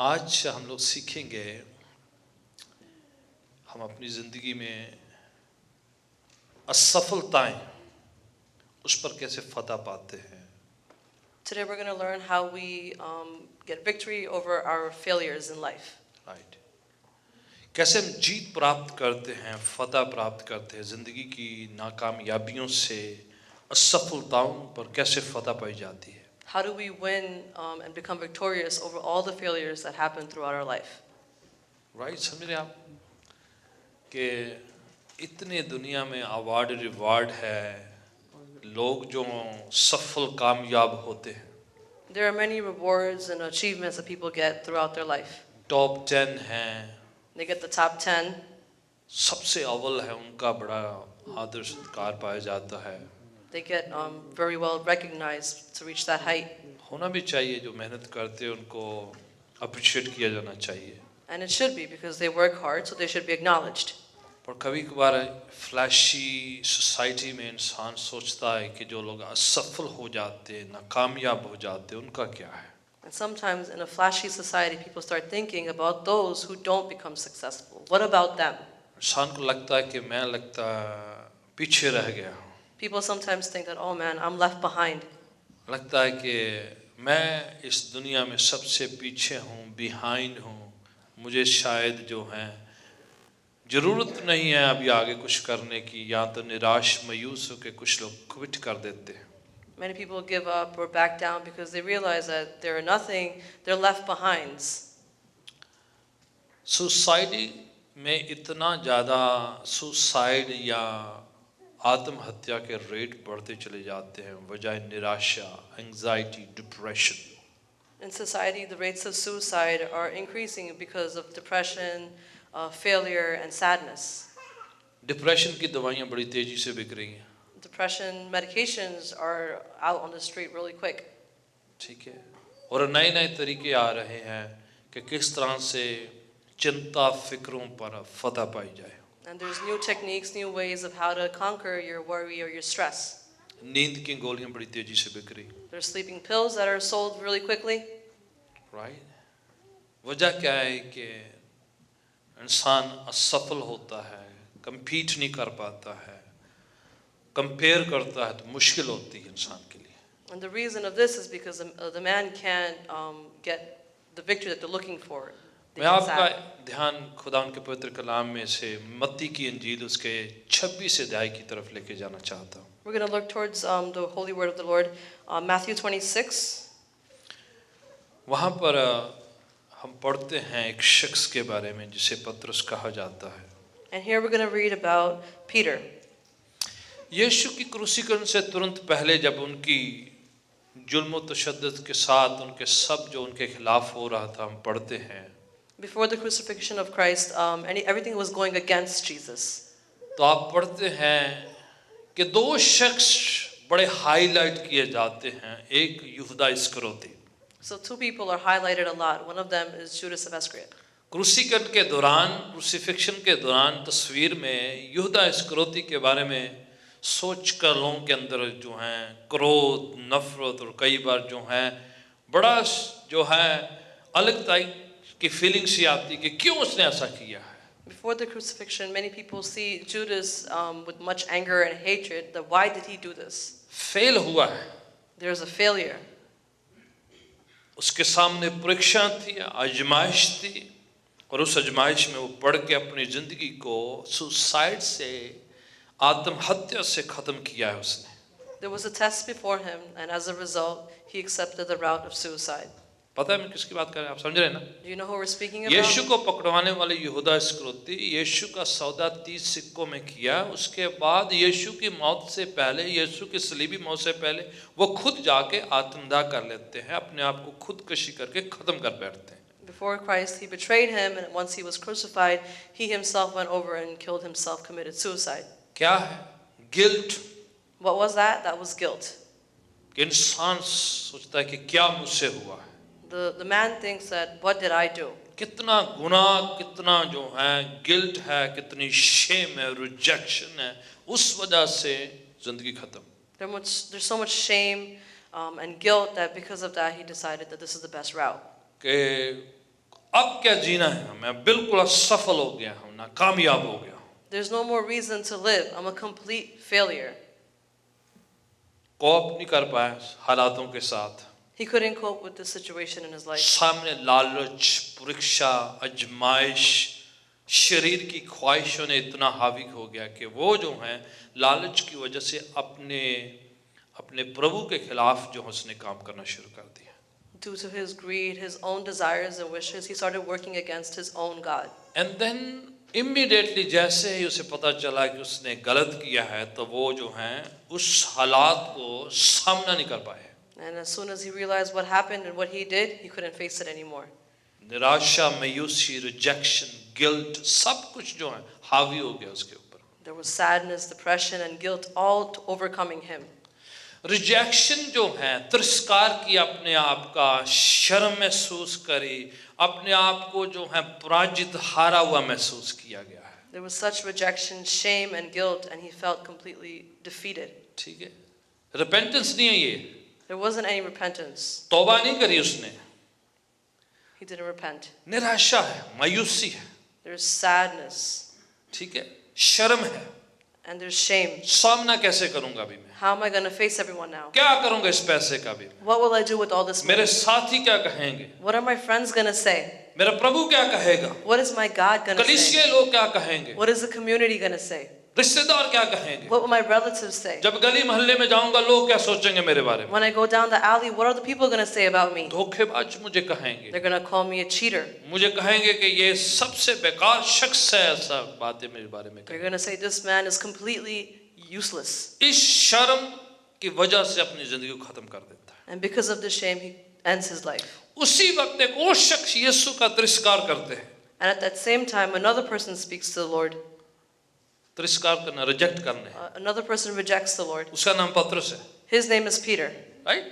आज हम लोग सीखेंगे हम अपनी ज़िंदगी में असफलताएं उस पर कैसे फतह पाते हैं। Today we're going to learn how we get victory over our failures in life. Right, कैसे हम जीत प्राप्त करते हैं, फतह प्राप्त करते हैं ज़िंदगी की नाकामयाबियों से, असफलताओं पर कैसे फतह पाई जाती है। How do we win and become victorious over all the failures that happen throughout our life? Right, समझ रहे आप कि इतने दुनिया में अवार्ड रिवार्ड है, लोग जो सफल कामयाब होते हैं, There are many rewards and achievements that people get throughout their life. Top 10 हैं, They get the top 10. सबसे अव्वल है, उनका बड़ा आदर सत्कार पाया जाता है। They get very well recognized to reach that height. होना भी चाहिए, जो मेहनत करते हैं उनको अप्रिशिएट किया जाना चाहिए। And it should be because they work hard, so they should be acknowledged. पर कभी कभार फ्लैशी सोसाइटी में इंसान सोचता है कि जो लोग असफल हो जाते हैं, नाकामयाब हो जाते हैं, उनका क्या है। And sometimes in a flashy society, people start thinking about those who don't become successful. What about them? इंसान को लगता है कि मैं लगता पीछे रह गया हूँ। People sometimes think that, oh man, I'm left behind. लगता है कि मैं इस दुनिया में सबसे पीछे हूँ, बिहाइंड हूँ, मुझे शायद जो है ज़रूरत नहीं है अभी आगे कुछ करने की, या तो निराश मायूस होकर कुछ लोग क्विट कर देते हैं। Many people give up or back down because they realize that they're nothing, they're left behind. Society में इतना ज़्यादा सुसाइड या आत्महत्या के रेट बढ़ते चले जाते हैं, वजह निराशा, anxiety, depression. In society, the rates of suicide are increasing because of depression, failure, and sadness. Depression की दवाइयाँ बड़ी तेज़ी से बिक रही हैं। Depression medications are out on the street really quick. ठीक है, और नए नए तरीके आ रहे हैं कि किस तरह से चिंता फिक्रों पर फतह पाई जाए। And there's new techniques, new ways of how to conquer your worry or your stress. नींद की गोलियां बड़ी तेजी से बिक रही। There's sleeping pills that are sold really quickly. Right, वजह क्या है कि इंसान असफल होता है, compete नहीं कर पाता है, कंपेयर करता है, तो मुश्किल होती है इंसान के लिए। And the reason of this is because the man can't get the victory that they're looking for. मैं आपका ध्यान खुदा के पवित्र कलाम में से मत्ती की इंजील उसके 26 अध्याय की तरफ लेके जाना चाहता हूँ। We're going to look towards the holy word of the Lord, Matthew 26. वहाँ पर हम पढ़ते हैं एक शख्स के बारे में जिसे पतरस कहा जाता है। And here we're going to read about Peter. यीशु की क्रूसीकरण से तुरंत पहले, जब उनकी जुल्म तशद्दुद के साथ उनके सब जो उनके खिलाफ हो रहा था, हम पढ़ते हैं Before the crucifixion of Christ, everything was going against Jesus. तो आप पढ़ते हैं कि दो शख्स बड़े हाईलाइट किए जाते हैं। एक यहूदा इस्करियोती। So two people are highlighted a lot. One of them is Judas of Iscariot. क्रूसीकरण के दौरान, क्रूसीफिक्शन के दौरान तस्वीर में यहूदा इस्करियोती के बारे में सोच कर लोगों के अंदर जो है क्रोध, नफरत और कई बार जो है बड़ा जो है अलग टाइप की फीलिंग्स ही आती कि क्यों उसने ऐसा किया है। Before the crucifixion, many people see Judas with much anger and hatred. That why did he do this? Fail हुआ है, There's a failure. उसके सामने परीक्षा थी, आजमाइश थी, और उस आजमाइश में वो पढ़ के अपनी जिंदगी को सुसाइड से, आत्महत्या से खत्म किया है उसने। There was a test before him, and as a result, he accepted the route of suicide. पता है मैं किसकी बात कर रहा हूँ, आप समझ रहे हैं ना? Do you know who we're speaking about? यीशु को पकड़वाने वाले यहूदा इस्करियोती यीशु का सौदा 30 सिक्कों में किया। उसके बाद यीशु की मौत से पहले, यीशु की सलीबी मौत से पहले वो खुद जाके आत्मदाह कर लेते हैं, अपने आप को खुदकशी करके खत्म कर बैठते हैं। Before Christ, he betrayed him, and once he was crucified, he himself went over and killed himself, committed suicide. क्या है? Guilt. What was that? That was guilt. कि इंसान सोचता है कि क्या मुझसे हुआ है। The man thinks that, what did I do? कितना गुनाह, कितना जो है गिल्ट है, कितनी शेम है, रिजेक्शन है, उस वजह से जिंदगी खत्म। There's so much shame and guilt that because of that he decided that this is the best route. कि अब क्या जीना है, मैं बिल्कुल असफल हो गया हूं, नाकामयाब हो गया हूं। There's no more reason to live. I'm a complete failure. कोप नहीं कर पाया हालातों के साथ। He couldn't cope with the situation in his life. सामने लालच, परीक्षा, आजमाइश, शरीर की ख्वाहिशों ने इतना हावी हो गया कि वो जो है लालच की वजह से अपने प्रभु के खिलाफ जो उसने काम करना शुरू कर दिया। Due to his greed, his own desires and wishes, he started working against his own God. And then immediately जैसे ही उसे पता चला कि उसने गलत किया है, तो वो जो है उस हालात को सामना नहीं कर पाए। And as soon as he realized what happened and what he did, he couldn't face it anymore. निराशा, मायूसी, रिजेक्शन, गिल्ट, सब कुछ जो है हावी हो गया उसके ऊपर। There was sadness, depression, and guilt all overcoming him. Rejection जो है, तिरस्कार किया अपने आप का, शर्म महसूस करी, अपने आप को जो है पराजित, हारा हुआ महसूस किया गया है। There was such rejection, shame, and guilt, and he felt completely defeated. ठीक है, रिपेंटेंस नहीं है ये, There wasn't any repentance. तौबा नहीं करी उसने, He didn't repent. निराशा है, मायूसी है, There's sadness, ठीक है, शर्म है, and there's shame. सामना कैसे करूंगा अभी मैं, How am I going to face everyone now? क्या करूंगा इस पैसे का भी, What will I do with all this मेरे money? साथी क्या कहेंगे, What are my friends going to say? मेरा प्रभु क्या कहेगा, What is my God going to say? कलीसिया लोग क्या कहेंगे, What is the community going to say? रिश्तेदार क्या कहेंगे, What will my relatives say? जब गली मोहल्ले में जाऊंगा लोग क्या सोचेंगे मेरे बारे में, When I go down the alley, what are the people going to say about me? धोखेबाज मुझे कहेंगे, They're going to call me a cheater. मुझे कहेंगे कि ये सबसे बेकार शख्स है, ऐसा बातें मेरे बारे में They're कहेंगे। going to say this man is completely useless. इस शर्म की वजह से अपनी जिंदगी को खत्म कर देता है। And because of this shame, he ends his life. उसी वक्त एक और शख्स यीशु का तिरस्कार करते हैं। And at that same time, another person speaks to the Lord. तिरस्कार करना, रिजेक्ट करने, Another person rejects the Lord. उसका नाम पतरस है, His name is Peter. Right?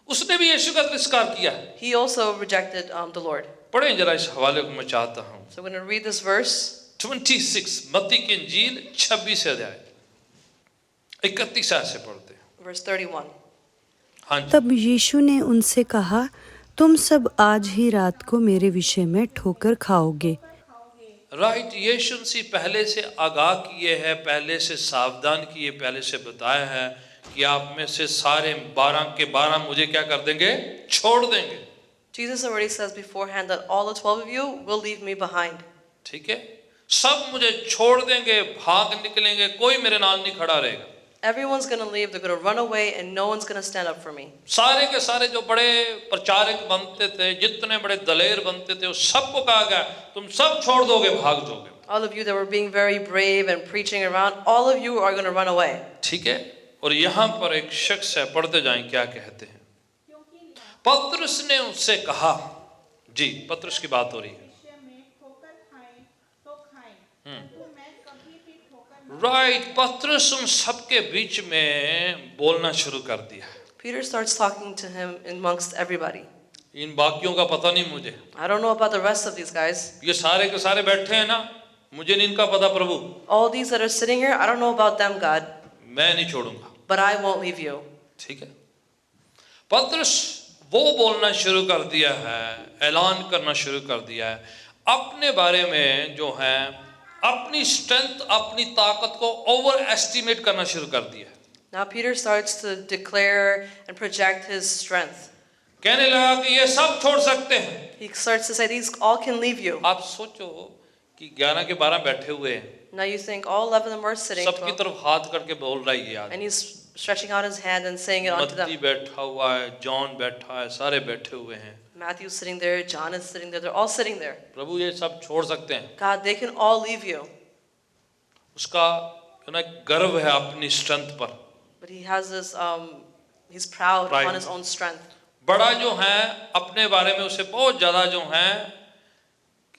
उसने भी यीशु का तिरस्कार किया है। He also rejected the Lord. पढ़ें जरा इस हवाले को, मैं चाहता हूँ। So I'm going to read this verse. 26 मत्ती की इंजील 26 अध्याय 31 आयत से पढ़ते हैं। Verse 31. हाँ जी। तब यीशु ने उनसे कहा, तुम सब आज ही रात को मेरे विषय में ठोकर खाओगे। राइट, यीशु मसीह पहले से आगाह किए हैं, पहले से सावधान किए, पहले से बताया है कि आप में से सारे 12 के 12 मुझे क्या कर देंगे, छोड़ देंगे। Jesus already says beforehand that all the 12 of you will leave me behind. ठीक है, सब मुझे छोड़ देंगे, भाग निकलेंगे, कोई मेरे नाल नहीं खड़ा रहेगा। Everyone's going to leave, they're going to run away, and no one's going to stand up for me. सारे के सारे जो बड़े प्रचारक बनते थे, जितने बड़े दलेर बनते थे, उस सबको कहा गया तुम सब छोड़ दोगे, भाग दोगे। All of you that were being very brave and preaching around, all of you are going to run away. ठीक है, और यहाँ पर एक शख्स है, पढ़ते जाएं क्या कहते हैं। पतरस ने उससे कहा, जी पतरस की बात हो रही है, राइट, पतरस उन सबके बीच में बोलना शुरू कर दिया। Peter starts talking to him amongst everybody. इन बाकियों का पता नहीं मुझे, I don't know about the rest of these guys. ये सारे के सारे बैठे हैं ना, मुझे नहीं इनका पता प्रभु, All these that are sitting here, I don't know about them, God, मैं नहीं छोड़ूंगा। but I won't leave you. ठीक है, पतरस वो बोलना शुरू कर दिया है, ऐलान करना शुरू कर दिया है अपने बारे में, जो है अपनी स्ट्रेंथ, अपनी ताकत को ओवर एस्टिमेट करना शुरू कर दिया। Now Peter starts to declare and project his strength. कहने लगा कि ये सब छोड़ सकते हैं। He starts to say, these all can leave you. आप सोचो कि 11 के 12 बैठे हुए हैं, Now you think all 11 of them are sitting, सबकी तरफ हाथ करके बोल रहा है ये आदमी, and he's stretching out his hand and saying it onto मत्ती them. बैठा हुआ है, जॉन बैठा है, सारे बैठे हुए हैं। Matthew's sitting there, John is sitting there, they're all sitting there. प्रभु ये सब छोड़ सकते हैं। God, they can all leave you. उसका ना गर्व है अपनी स्ट्रेंथ पर, But he has this, he's proud Right. on his own strength. बड़ा जो है अपने बारे में उसे बहुत ज्यादा जो है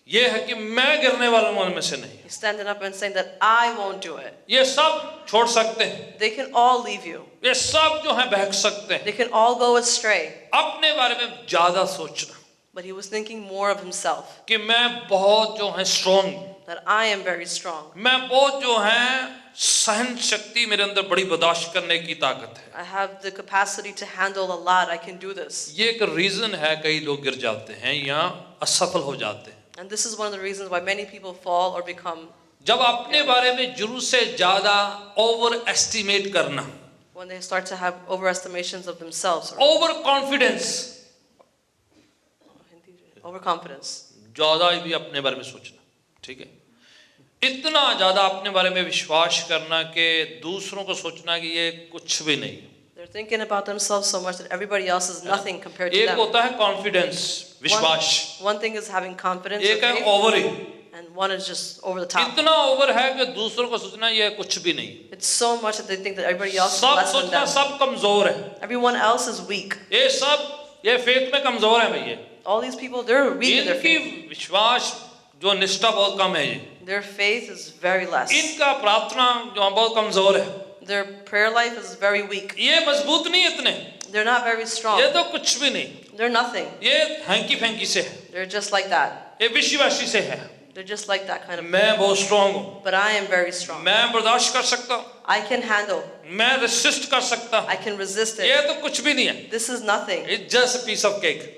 ये है कि मैं गिरने वालों में से नहीं, He's standing up and saying that I won't do it. ये सब छोड़ सकते हैं, They can all leave you. ये सब जो है बहक सकते हैं। They can all go astray. अपने बारे में ज्यादा सोचना But he was thinking more of himself, कि मैं बहुत जो है strong, that I am very strong. मैं बहुत जो है सहन शक्ति मेरे अंदर बड़ी बर्दाश्त करने की ताकत है। I have the capacity to handle a lot. I can do this. ये एक रीजन है कई लोग गिर जाते हैं या असफल हो जाते हैं। And this is one of the reasons why many people fall or become, जब अपने बारे में जरूरत से ज्यादा ओवर एस्टिमेट करना, when they start to have overestimations of themselves, or over confidence, overconfidence. ज्यादा भी अपने बारे में सोचना, ठीक है, इतना ज्यादा अपने बारे में विश्वास करना कि दूसरों को सोचना कि ये कुछ भी नहीं। They're thinking about themselves so much that everybody else is nothing compared to एक them. होता है कॉन्फिडेंस, विश्वास, One thing is having confidence, एक or है faith, over he, and one is just over the top. इतना over है कि दूसरों को सोचना ये कुछ भी नहीं। It's so much that they think that everybody else is सब less than सोचना them. सब कमजोर है, Everyone else is weak. ये सब ये फेथ में कमजोर है भैया, All these people, they're weak in their इनकी faith. विश्वास जो निष्ठा बहुत कम है, ये Their faith is very less. इनका प्रार्थना जो बहुत कमजोर है, Their prayer life is very weak. ये मजबूत नहीं इतने, They're not very strong. ये तो कुछ भी नहीं, They're nothing. ये हैंकी फैंकी से है, They're just like that. ये विश्वासी से है। They're just like that kind of. मैं बहुत स्ट्रांग हूँ, But I am very strong. मैं बर्दाश्त कर सकता हूँ, I can handle. मैं रेसिस्ट कर सकता हूँ, I can resist ये it. तो कुछ भी नहीं है, This is nothing. It's just piece of cake,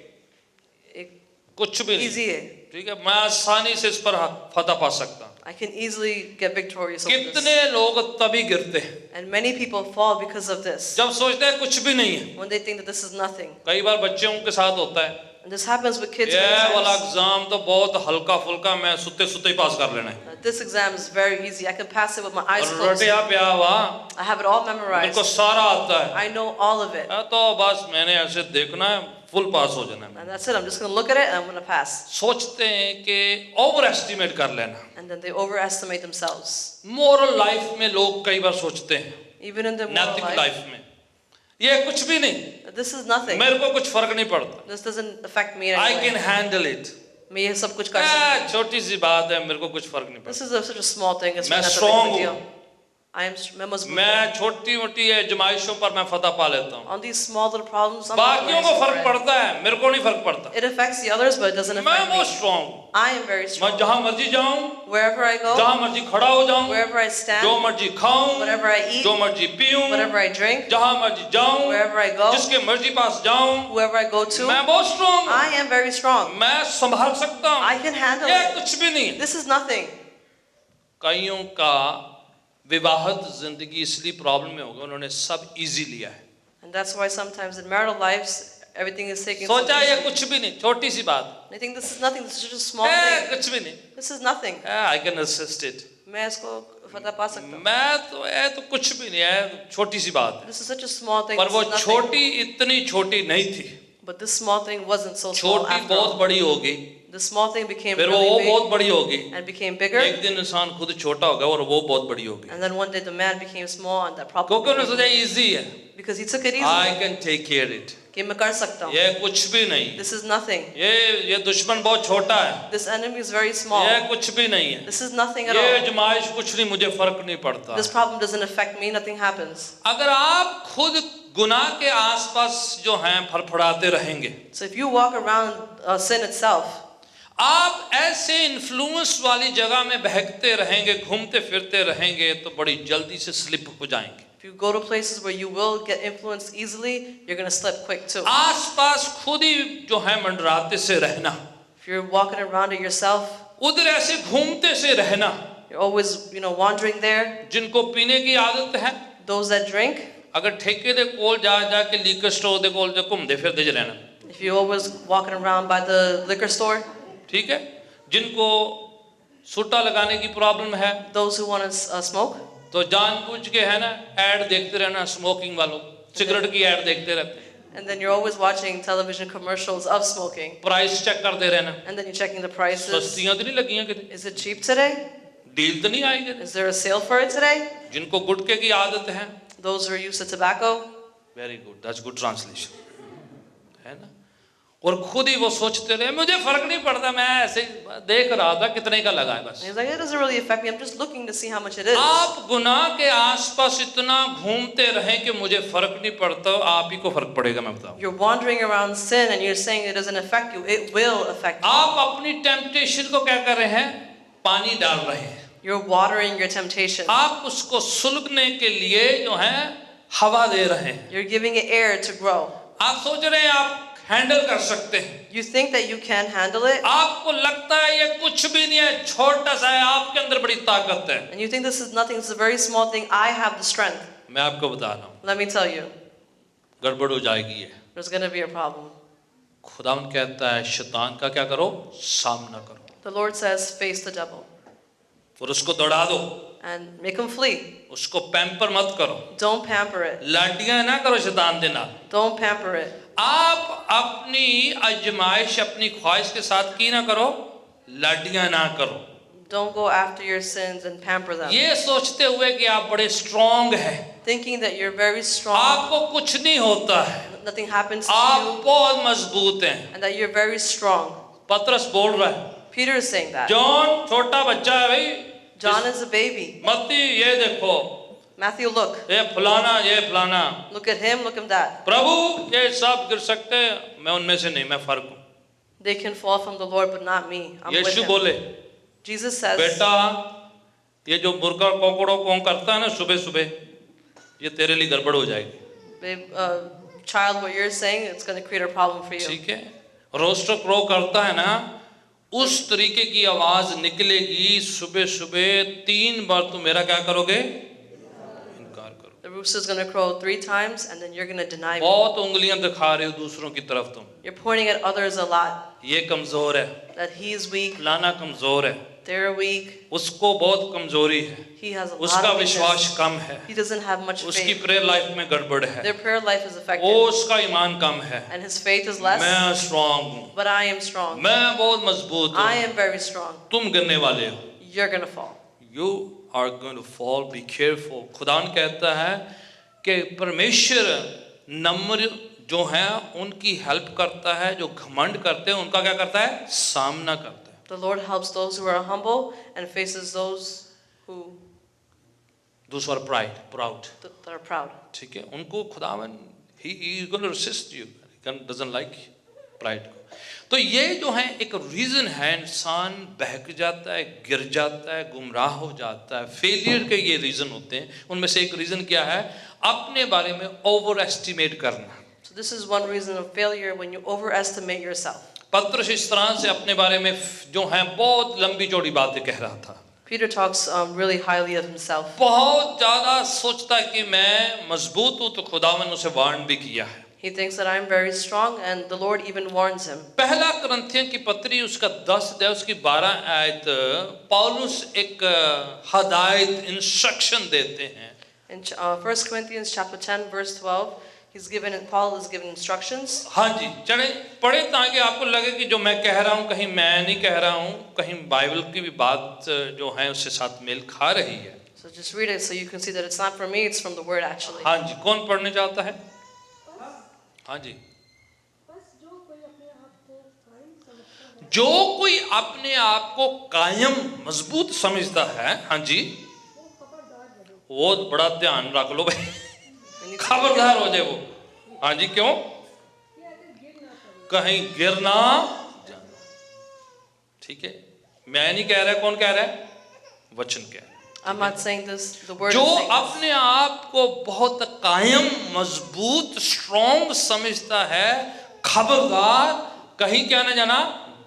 It- कुछ भी नहीं, Easy. ठीक है, मैं आसानी से इस पर फतह पा सकता हूँ। I can easily get victorious over कितने this. लोग तभी गिरते हैं And many people fall because of this. जब सोचते हैं कुछ भी नहीं है। When they think that this is nothing. कई बार बच्चों के साथ होता है, And this happens with kids ये many वाला times. एग्जाम तो बहुत हल्का फुल्का, मैं सुते सुते ही पास कर लेना है, This exam is very easy. I can pass it with my eyes और closed. रटिया प्या हुआ, I have it all मेरे memorized. को सारा आता है, I know all of it. तो बस मैंने ऐसे देखना है, फुल पास हो जाना है। And that's it. I'm just going to look at it and I'm going to pass. सोचते हैं कि ओवर एस्टिमेट कर लेना। And then they overestimate themselves. Moral life में लोग कई बार सोचते हैं, Even in their moral नैतिक life. लाइफ में, ये कुछ भी नहीं, This is nothing. मेरे को कुछ फर्क नहीं पड़ता, This doesn't affect me in I any can way. Handle it, मैं ये सब कुछ कर सकती हूँ. छोटी सी बात है, मेरे को कुछ फर्क नहीं This पड़ता। is such a small thing. It's मैं not that big strong of a हूँ। deal. मैं मजबूत हूँ. मैं छोटी मोटी आजमाइशों पर मैं फतह पा लेता हूँ, On these small little problems, I'm बाकियों को very फर्क strong. पड़ता है, मेरे को नहीं फर्क पड़ता। It affects the others, but it doesn't मैं affect बहुत me. स्ट्रांग हूँ, I am very मैं strong. जहाँ मर्जी जाऊँ, Wherever I go, जहाँ मर्जी खड़ा हो जाऊँ, wherever I जो stand, मर्जी खाऊं, whatever I eat, जो मर्जी पीऊं, whatever I drink, जहाँ मर्जी जाऊं, wherever I go, जिसके मर्जी पास जाऊं, whoever I go to, मैं बहुत स्ट्रांग हूँ, I am very strong. मैं संभाल सकता हूँ, I can handle ये it. कुछ भी नहीं है। This is nothing. कईयों का विवाहित जिंदगी इसलिए प्रॉब्लम में होगा, उन्होंने सब इजी लिया है, And that's why sometimes in marital lives, everything is taken so सोचा ये easy. कुछ भी नहीं, छोटी सी बात, They think this is nothing. This is just a small A, thing. कुछ भी नहीं, This is nothing. I can assist it, मैं इसको फतह पा सकता हूँ. मैं तो ये तो कुछ भी नहीं है, छोटी सी बात है, This is such a small thing. पर This वो is nothing. छोटी इतनी छोटी नहीं थी, But this small thing wasn't so small छोटी after बहुत all. बड़ी होगी, The small thing became फिर वो really बहुत big बड़ी होगी, and became bigger. एक दिन इंसान खुद छोटा होगा और वो बहुत बड़ी होगी, And then one day the man became small and that problem क्योंकि उन्होंने became सोचा big. इजी है, Because he took it easy. I can take care it, कि मैं कर सकता हूँ. ये कुछ भी नहीं, This is nothing. ये दुश्मन बहुत छोटा है, This enemy is very small. ये कुछ भी नहीं है, This is nothing at ये all. आजमाइश कुछ नहीं, मुझे फर्क नहीं पड़ता। This problem doesn't affect me. Nothing happens. अगर आप खुद गुनाह के आसपास जो हैं फड़फड़ाते रहेंगे, So if you walk around sin itself, आप ऐसे इन्फ्लुएंस वाली जगह में बहकते रहेंगे, घूमते फिरते रहेंगे, तो बड़ी जल्दी से स्लिप हो जाएंगे। if you go to places where you will get influenced easily, you're going to slip quick too. आसपास खुद ही जो है मंडराते से रहना, If you're walking around it yourself, उधर ऐसे घूमते से रहना, you're always, wandering there. जिनको पीने की आदत है, Those that drink, अगर ठेके दे कोल जा के लीकर स्टोर दे कोल जा घूमते फिरते ज रहना, if you're always walking around by the liquor store, ठीक है। जिनको सुट्टा लगाने की प्रॉब्लम है, those who want to smoke, तो जानबूझ के है ना ऐड देखते रहना, स्मोकिंग वालों सिगरेट की ऐड देखते रहते हैं, and then you're always watching television commercials of smoking, price check करते रहना, and then you're checking the prices. सस्तियां तो नहीं लगी हैं कितनी, Is it cheap today? Deal तो नहीं आई कितनी। Is there a sale for it today? जिनको गुटखे की आदत है, Those who are used to tobacco, very good, that's good translation, है ना, और खुद ही वो सोचते रहे मुझे फर्क नहीं पड़ता, मैं ऐसे ही देख रहा था कितने का लगा है बस। he's like, it doesn't really affect me. I'm just looking to see how much it is. आप गुनाह के आसपास इतना घूमते रहें कि मुझे फर्क नहीं पड़ता, आप ही को फर्क पड़ेगा, मैं बताऊं। You're wandering around sin and you're saying it doesn't affect you. It will affect you. आप अपनी टेम्पटेशन को क्या कर रहे हैं, पानी डाल रहे हैं, You're watering your temptation. आप उसको सुलगने के लिए जो है हवा दे रहे हैं। You're giving it air to grow. आप सोच रहे हैं आप हैंडल कर सकते हैं, You think that you can handle it, आपको लगता है ये कुछ भी नहीं है, छोटा सा है, आपके अंदर बड़ी ताकत है। and you think this is nothing, it's a very small thing. I have the strength. मैं आपको बता रहा हूँ, Let me tell you, गड़बड़ हो जाएगी ये। there's going to be a problem. खुदावंद कहता है शैतान का क्या करो, सामना करो The Lord says, face the devil और उसको दौड़ा दो, and make him flee. उसको पैम्पर मत करो, Don't pamper it. लाडियां ना करो शैतान दे नाल। Don't pamper it. आप अपनी आजमाइश अपनी ख्वाहिश के साथ की ना करो, लाडियां ना करो, Don't go after your sins and pamper them. ये सोचते हुए कि आप बड़े स्ट्रांग हैं, Thinking that you're very strong, आपको कुछ नहीं होता है, nothing happens to आप you, बहुत मजबूत हैं। and that you're very strong. पतरस बोल रहा है, Peter is saying that. John छोटा बच्चा है भाई, John is a baby. मत्ती ये देखो, Matthew, look. ये फलाना ये फलाना, Look at him, look at that. प्रभु ये सब गिर सकते हैं, मैं उनमें से नहीं, मैं फर्क हूँ। They can fall from the Lord, but not me. I'm with Yeshu him. बोले, Jesus says, बेटा ये जो मुर्गा कोकड़ों को करता है ना सुबह सुबह, ये तेरे लिए गड़बड़ हो जाएगी। Babe, child, what you're saying, it's going to create a problem for you. ठीक है, रोस्टर क्रो करता है ना, उस तरीके की आवाज निकलेगी सुबह सुबह, 3 बार तुम मेरा क्या करोगे, इनकार करो। The rooster is going to crow 3 times, and then you're going to deny me. बहुत उंगलियां दिखा रहे हो दूसरों की तरफ तुम, You're pointing at others a lot, ये कमजोर है, that he's weak, फलाना कमजोर है, they're weak, उसको बहुत कमजोरी है, he has a lot उसका of विश्वास weakness. कम है, He doesn't have much उसकी faith. प्रेयर लाइफ में गड़बड़ है, Their prayer life is वो affected, उसका ईमान कम है, and his faith is less, मैं स्ट्रांग हूँ, but I am strong. मैं बहुत मजबूत I हूँ, am very strong. तुम गिरने वाले हो। You're going to fall. You are going to fall, be careful. खुदान कहता है कि परमेश्वर नम्र जो हैं उनकी हेल्प करता है, जो घमंड करते हैं उनका क्या करता है, सामना करता है। The Lord helps those who are humble and faces those who Those who are proud, that are proud. ठीक है, उनको खुदावन he is going to resist you, he doesn't like pride को। तो ये जो है एक रीजन है, इंसान बहक जाता है, गिर जाता है, गुमराह हो जाता है, फेलियर के ये रीजन होते हैं। उनमें से एक रीजन क्या है, अपने बारे में ओवर एस्टिमेट करना। So this is one reason of failure, when you overestimate yourself. पत्रस इस तरह से अपने बारे में जो है बहुत लंबी चौड़ी बातें कह रहा था, Peter talks really highly of himself. बहुत ज्यादा सोचता है कि मैं मजबूत हूँ, तो खुदावन उसे वार्न भी किया है। He thinks that I'm very strong, and the Lord even warns him. पहला कुरिन्थियों की पत्री उसका 10 अध्याय उसकी 12 आयत, पौलुस एक हदायत इंस्ट्रक्शन देते हैं। In 1 Corinthians chapter 10 verse 12, Paul is given instructions. हाँ जी, चले पढ़े ताकि आपको लगे कि जो मैं कह रहा हूँ कहीं मैं नहीं कह रहा हूँ, कहीं बाइबल की भी बात जो है उससे साथ मेल खा रही है। So just read it so you can see that it's not from me, it's from the word actually. हाँ जी, कौन पढ़ने चाहता है? हाँ जी, जो कोई अपने आप को कायम मजबूत समझता है, हाँ जी, वो बड़ा ध्यान रख लो भाई, खबरदार हो जाए वो। हाँ जी, क्यों? कहीं गिरना, ठीक है, मैं नहीं कह रहा, कौन कह रहा है? वचन कह रहा है। I'm not saying this, the word जो is saying this. अपने आप को बहुत कायम मजबूत स्ट्रॉन्ग समझता है, खबरदार कहीं क्या ना जाना,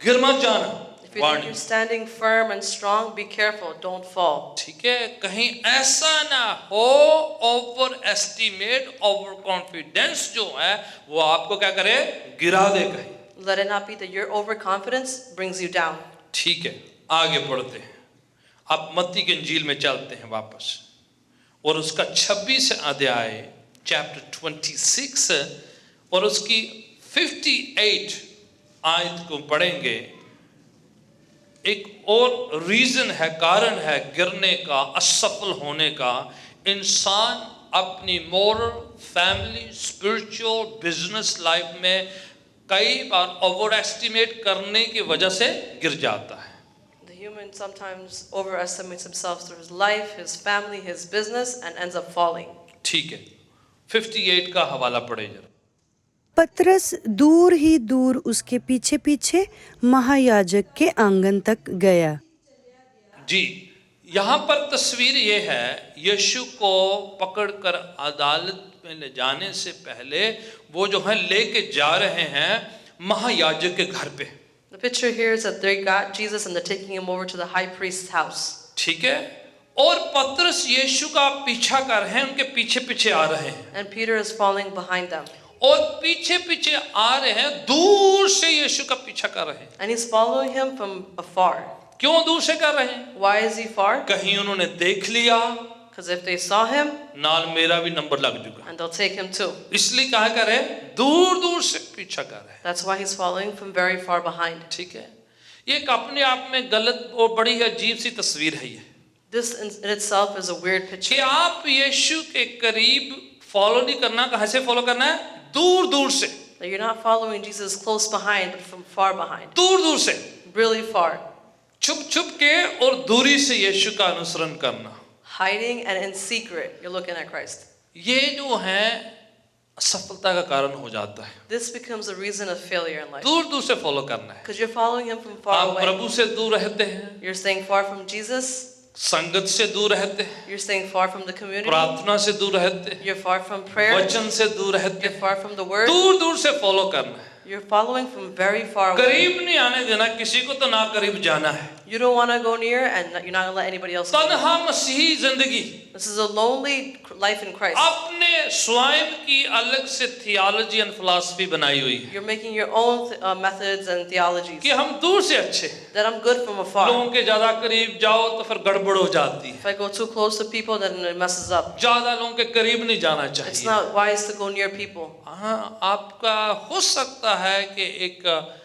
गिर मत जाना। If you think you're standing firm and strong, be careful, don't fall. ठीक है, कहीं ऐसा ना हो ओवर एस्टिमेट, ओवर कॉन्फिडेंस जो है वो आपको क्या करे, गिरा दे कहीं। Let it not be that your overconfidence brings you down. ठीक है, आगे बढ़ते हैं, अब मत्ती की इंजील में चलते हैं वापस, और उसका 26 अध्याय चैप्टर 26 और उसकी 58 आयत को पढ़ेंगे। एक और रीजन है, कारण है गिरने का, असफल होने का। इंसान अपनी moral, family, spiritual, business life में कई बार ओवर एस्टिमेट करने की वजह से गिर जाता है। The human sometimes overestimates himself through his life, his family, his business, and ends up falling. ठीक है, 58 का हवाला पढ़े जरा। पतरस दूर ही दूर उसके पीछे पीछे महायाजक के आंगन तक गया। जी, यहाँ पर तस्वीर ये है, यीशु को पकड़कर अदालत में ले जाने से पहले वो जो है लेके जा रहे हैं महायाजक के घर पे। The picture here is that they got Jesus and they're taking him over to the high priest's house. ठीक है, और पतरस यीशु का पीछा कर रहे हैं, उनके पीछे पीछे आ रहे हैं, And Peter is following behind them. और पीछे पीछे आ रहे हैं, दूर से यीशु का पीछा कर रहे हैं। And he's following him from afar. क्यों दूर से कर रहे हैं? Why is he far? कहीं उन्होंने देख लिया, Because if they saw him, नाल मेरा भी नंबर लग जाएगा, and they'll take him too. इसलिए कहा कर रहे हैं, दूर दूर से पीछा कर रहे हैं। That's why he's following from very far behind. ठीक है, ये एक अपने आप में गलत और बड़ी अजीब सी तस्वीर है ये, This in itself is a weird कि picture. आप यीशु के करीब फॉलो नहीं करना, कहाँ से फॉलो करना है? दूर दूर से, That you're not following Jesus close behind, but from far behind. दूर दूर से, Really far. छुप छुप के और दूरी से यीशु का अनुसरण करना। Hiding and in secret, you're looking at Christ. ये जो है असफलता का कारण हो जाता है। This becomes a reason of failure in life. दूर दूर से फॉलो करना है। Because you're following him from far आप away. प्रभु से दूर रहते हैं, You're staying far from Jesus. संगत से दूर रहते हैं, You're staying far from the community. प्रार्थना से दूर रहते हैं, You're far from prayer. वचन से दूर रहते You're हैं, far from the word. दूर दूर से फॉलो करना है। You're following from very far away. करीब नहीं आने देना, किसी को तो ना करीब जाना है। You don't want to go near and you're not going to let anybody else go. तन्हा मसीही जिंदगी, This is a lonely life in Christ. अपने स्वयं की अलग से थियोलॉजी एंड फिलॉसफी बनाई हुई है You're making your own methods and theologies. कि हम दूर से अच्छे हैं, That I'm good from afar. लोगों के ज्यादा करीब जाओ तो फिर गड़बड़ हो जाती है, If I go too close to people, then it messes up. ज्यादा लोगों के करीब नहीं जाना It's चाहिए। not wise to go near people. हाँ, आपका हो सकता है कि एक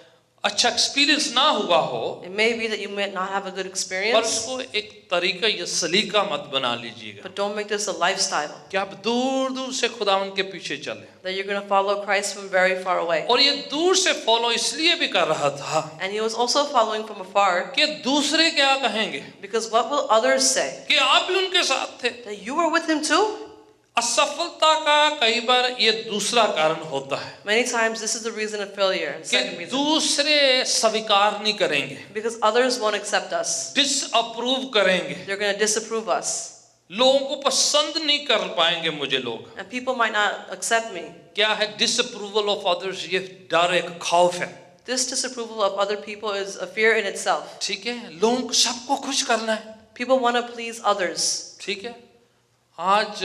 अच्छा एक्सपीरियंस ना हुआ हो, It may be that you may not have a good पर experience, उसको एक तरीका या सलीका मत बना लीजिएगा but don't make this a lifestyle. कि आप दूर दूर से खुदावन के पीछे चले। That you're going to follow Christ from very far away. और ये दूर से फॉलो इसलिए भी कर रहा था And he was also following from afar कि दूसरे क्या कहेंगे because what will others say? कि आप भी उनके साथ थे। That you were with him too? असफलता का कई बार ये दूसरा कारण होता है Many times this is the reason of failure. Second कि reason. दूसरे स्वीकार नहीं करेंगे, Because others won't accept us. Disapprove करेंगे, They're going to disapprove us. लोगों को पसंद नहीं कर पाएंगे मुझे लोग। And people might not accept me. क्या है डिसअप्रूवल ऑफ अदर्स? ये डर, एक खौफ है। This disapproval of other people is a fear in itself. ठीक है, लोगों को सबको खुश करना है। People want to please others. ठीक है, आज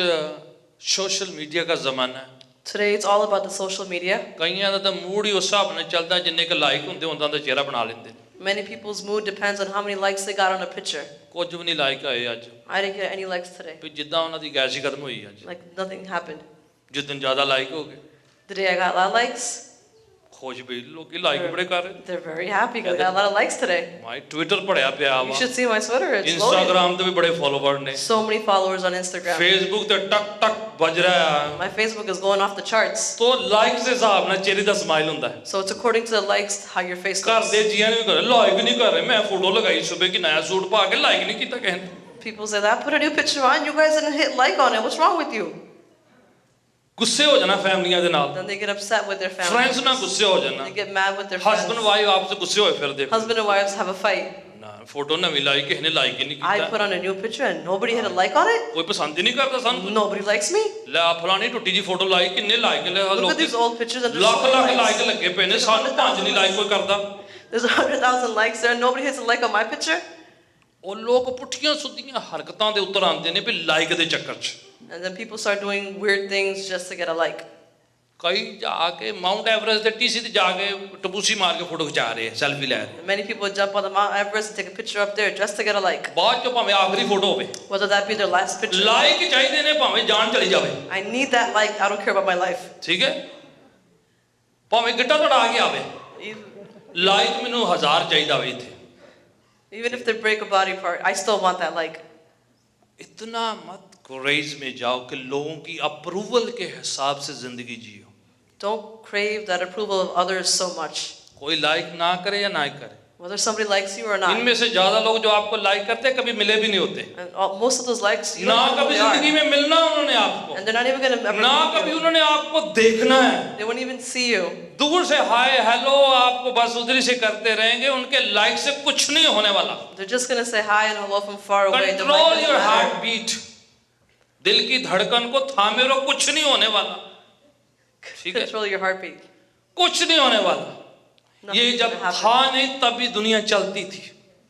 सोशल मीडिया का जमाना है, Today it's all about the social media. कईयां the mood ही उस हिसाब ਨਾਲ ਚੱਲਦਾ, ਜਿੰਨੇ ਕ ਲਾਈਕ ਹੁੰਦੇ ਉਹਨਾਂ ਦਾ ਚਿਹਰਾ ਬਣਾ ਲੈਂਦੇ। Many people's mood depends on how many likes they got on a picture. ਕੁਝ ਵੀ ਨਹੀਂ ਲਾਈਕ ਆਏ ਅੱਜ, I didn't get any likes today. ਵੀ ਜਿੱਦਾਂ ਉਹਨਾਂ ਦੀ ਗੈਸ ਹੀ ਖਤਮ ਹੋਈ ਅੱਜ। Like nothing happened. ਜਿਸ ਦਿਨ ਜ਼ਿਆਦਾ ਲਾਈਕ ਹੋ ਗਏ, The day I got a lot of likes, ਖੁਸ਼ ਵੀ ਲੋਕੀ ਲਾਈਕ ਬੜੇ ਕਰ ਰਹੇ। they're very happy because I got a lot of likes today. My Twitter ਭੜਿਆ ਪਿਆ You ਵਾ, should see my Twitter. It's loaded. Instagram ਤੇ ਵੀ ਬੜੇ ਫੋਲੋਵਰ ਨੇ, So many followers on Instagram. Facebook ਤੇ ਟਕ ਟਕ ਵੱਜ ਰਿਹਾ ਆ। My Facebook is going off the charts. ਤੋ ਲਾਈਕਸ ਦੇ ਹਿਸਾਬ ਨਾਲ ਚਿਹਰੇ ਦਾ ਸਮਾਈਲ ਹੁੰਦਾ ਹੈ। So it's according to the likes how your face ਘਰ looks. ਦੇ ਜੀਆਂ ਨੇ ਵੀ ਕਰ ਲਾਈਕ ਨਹੀਂ ਕਰ ਰਹੇ, ਮੈਂ ਫੋਟੋ ਲਗਾਈ ਸਵੇਰ ਕਿ ਨया ਸੂਟ ਪਾ ਕੇ ਲਾਈਕ ਨਹੀਂ ਕੀਤਾ ਕਿਸੇ ਨੇ। People say that, put a new picture on, you guys didn't hit like on it. What's wrong with you? ਗੁੱਸੇ ਹੋ ਜਾਣਾ ਫੈਮਲੀਆਂ ਦੇ ਨਾਲ, Then they get upset with their friends family. ਨਾਲ ਗੁੱਸੇ ਹੋ ਜਾਣਾ, They get mad with their husband friends. Wife ਆਪਸ ਗੁੱਸੇ ਹੋਏ ਫਿਰਦੇ। Husband and wives have a fight. ਨਾ ਫੋਟੋ ਨਵੀਂ ਲਾਈ, ਕਿਸੇ ਨੇ ਲਾਈਕ ਹੀ ਨਹੀਂ I ਕੀਤਾ, put on a new picture and nobody hit a like on it. ਕੋਈ ਪਸੰਦ ਹੀ ਨਹੀਂ ਕਰਦਾ ਸਾਨੂੰ। Nobody likes me. ਲੈ ਆ ਫਲਾਣੀ ਟੁੱਟੀ ਜੀ ਫੋਟੋ ਲਾਈ, ਕਿੰਨੇ ਲਾਈਕ ਲੈ Look at ਲੋਕੀ, these old pictures and there's lakh so lakh many like likes. ਲੱਗੇ ਪਏ ਨੇ, ਸਾਨੂੰ 5 ਨਹੀਂ ਲਾਈਕ ਕੋਈ ਕਰਦਾ। There's 100,000 likes there and nobody hits a like on my picture. ਉਹ ਲੋਕ ਪੁੱਠੀਆਂ ਸੁੱਧੀਆਂ ਹਰਕਤਾਂ ਦੇ ਉੱਤਰ ਆਉਂਦੇ ਨੇ ਵੀ ਲਾਈਕ ਦੇ ਚੱਕਰ 'ਚ। And then people start doing weird things just to get a like. ਕਈ ਜਾ ਕੇ ਮਾਊਂਟ ਐਵਰੈਸਟ ਦੇ ਟੀਸੀ ਤੇ ਜਾ ਕੇ ਟਪੂਸੀ ਮਾਰ ਕੇ ਫੋਟੋ ਖਿਚਾ ਰਹੇ, ਸੈਲਫੀ ਲੈ ਰਹੇ। And many people jump on the Mount Everest and take a picture up there just to get a like. ਬਾਅਦ 'ਚ ਭਾਵੇਂ ਆਖਰੀ ਫੋਟੋ ਹੋਵੇ, Whether that be their last picture. Like ਚਾਹੀਦੇ ਨੇ, ਭਾਵੇਂ ਜਾਨ ਚਲੀ ਜਾਵੇ। I need that like. I don't care about my life. ਠੀਕ ਹੈ, ਭਾਵੇਂ ਗਿੱਟਾ ਤੜਾ ਕੇ ਆਵੇ, ਲਾਈਕ ਮੈਨੂੰ 1000 ਚਾਹੀਦਾ ਵੇ ਇੱਥੇ। Even if they break a body part, I still want that like. इतना मत क्रेज में जाओ कि लोगों की अप्रूवल के हिसाब से जिंदगी जियो। Don't crave that approval of others so much. कोई लाइक ना करे या ना करे, whether somebody likes you or not. इनमें से ज्यादा लोग जो आपको लाइक करते हैं कभी मिले भी नहीं होते, And most of those likes, you ना don't know who कभी they जिंदगी are. में मिलना उन्होंने आपको, And they're not even going to ever ना meet कभी you. उन्होंने आपको देखना है। They won't even see you. दूर से हाय हेलो आपको बस उधरी से करते रहेंगे, उनके लाइक से कुछ नहीं होने वाला। They're just going to say hi and hello from far away. The control like your doesn't heart matter. Beat, दिल की धड़कन को थामे रहो, कुछ नहीं होने वाला। ठीक है, Control your heartbeat. कुछ नहीं होने वाला। ये Nothing's जब gonna happen. था नहीं तब भी दुनिया चलती थी,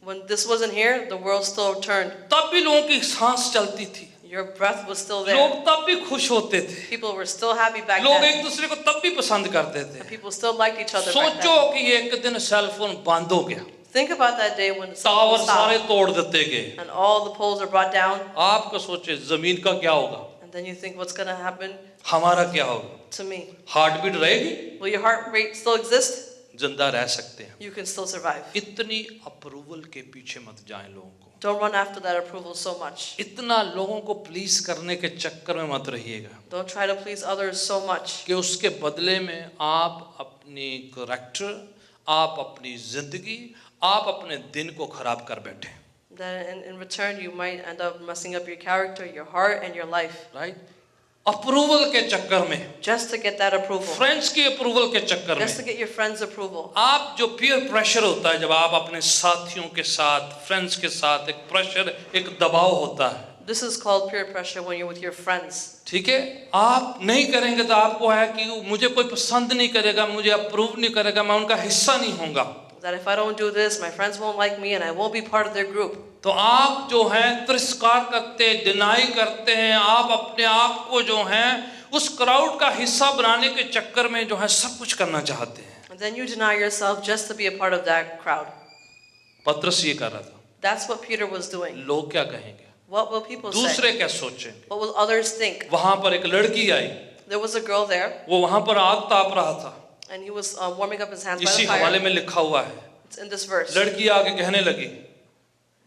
When this wasn't here, the world still turned. तब भी लोगों की सांस चलती थी, Your breath was still there. लोग तब भी खुश होते थे, People were still happy back लोग then. एक दूसरे को तब भी पसंद करते थे। And people still liked each other back सोचो then. कि एक दिन सेल फोन बंद हो गया, Think about that day when the tower sun सारे stopped तोड़ देते गए, and all the poles are brought down. आपको सोचे जमीन का क्या होगा, And then you think, what's going to happen हमारा क्या होगा, to me? हार्ट बीट रहेगी, Will your heart rate still exist? जिंदा रह सकते हैं। You can still survive. इतनी अप्रूवल के पीछे मत जाएं लोगों को, Don't run after that approval so much. इतना लोगों को प्लीज करने के चक्कर में मत रहिएगा Don't try to please others so much. कि उसके बदले में आप अपनी कैरेक्टर, आप अपनी जिंदगी, आप अपने दिन को खराब कर बैठे। That in return, you might end up messing up your character, your heart, and your life. Right, approval के चक्कर में, Just to get that approval. Friends की अप्रूवल के चक्कर Just to में, get your friends' approval. आप जो peer pressure होता है, जब आप अपने साथियों के साथ, फ्रेंड्स के साथ, एक प्रेशर, एक दबाव होता है, This is called peer pressure when you're with your friends. ठीक है, आप नहीं करेंगे तो आपको है कि मुझे कोई पसंद नहीं करेगा, मुझे अप्रूव नहीं करेगा, मैं उनका हिस्सा नहीं होऊंगा। That if I don't do this, my friends won't like me and I won't be part of their group. तो आप जो है तिरस्कार करते हैं, डिनाई करते हैं, आप अपने आप को जो है उस क्राउड का हिस्सा बनाने के चक्कर में जो है सब कुछ करना चाहते हैं। And then you deny yourself just to be a part of that crowd. पतरस ये कर रहा था, That's what Peter was doing. लोग क्या कहेंगे, What will people say? दूसरे क्या सोचेंगे। What will others think? वहां पर एक लड़की आई, There was a girl there वो वहां पर आग ताप रहा था, and he was warming up his hands by इसी the हवाले fire. में लिखा हुआ है। It's in this verse. लड़की आगे कहने लगी,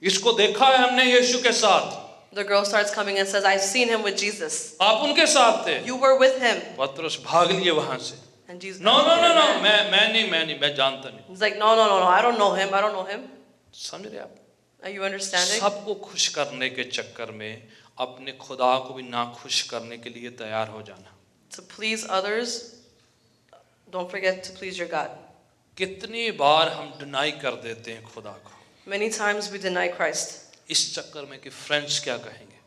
इसको देखा है हमने यीशु के साथ। The girl starts coming and says, I've seen him with Jesus. आप उनके साथ थे। You were with him. पतरस भाग लिए वहां से, And Jesus, no no no no, मैं नहीं, मैं जानता नहीं। He's like, no, I don't know him. I don't know him. समझ रहे आप, Are you understanding? सबको खुश करने के चक्कर में अपने खुदा को भी ना खुश करने के लिए तैयार हो जाना। To please others, don't forget to please your God. कितनी बार हम डिनाई कर देते हैं खुदा को, Many times we deny Christ इस चक्कर में कि फ्रेंड्स क्या कहेंगे,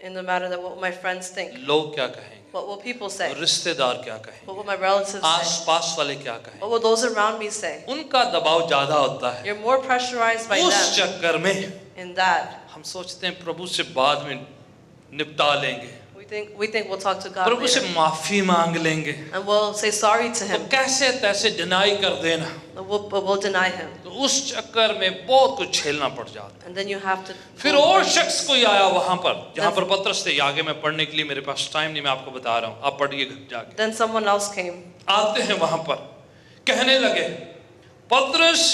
in the matter that what will my friends think? लोग क्या कहेंगे, What will people say? रिश्तेदार क्या कहेंगे, What will my relatives say? आसपास वाले क्या कहेंगे, What will those around me say? उनका दबाव ज्यादा होता है। You're more pressurized by उस them चक्कर में in that. हम सोचते हैं प्रभु से बाद में निपटा लेंगे, We think we'll talk to God प्रभु से later. माफी मांग लेंगे, And we'll say sorry to तो him. कैसे तैसे डिनाई कर देना। We'll deny him. तो उस चक्कर में बहुत कुछ झेलना पड़ जाता है। And then you have to. फिर और शख्स कोई आया वहां पर जहां पर पतरस थे, आगे मैं पढ़ने के लिए मेरे पास टाइम नहीं, मैं आपको बता रहा हूं, आप पढ़िए घर जाके। Then someone else came. आते हैं वहां पर, कहने लगे, पतरस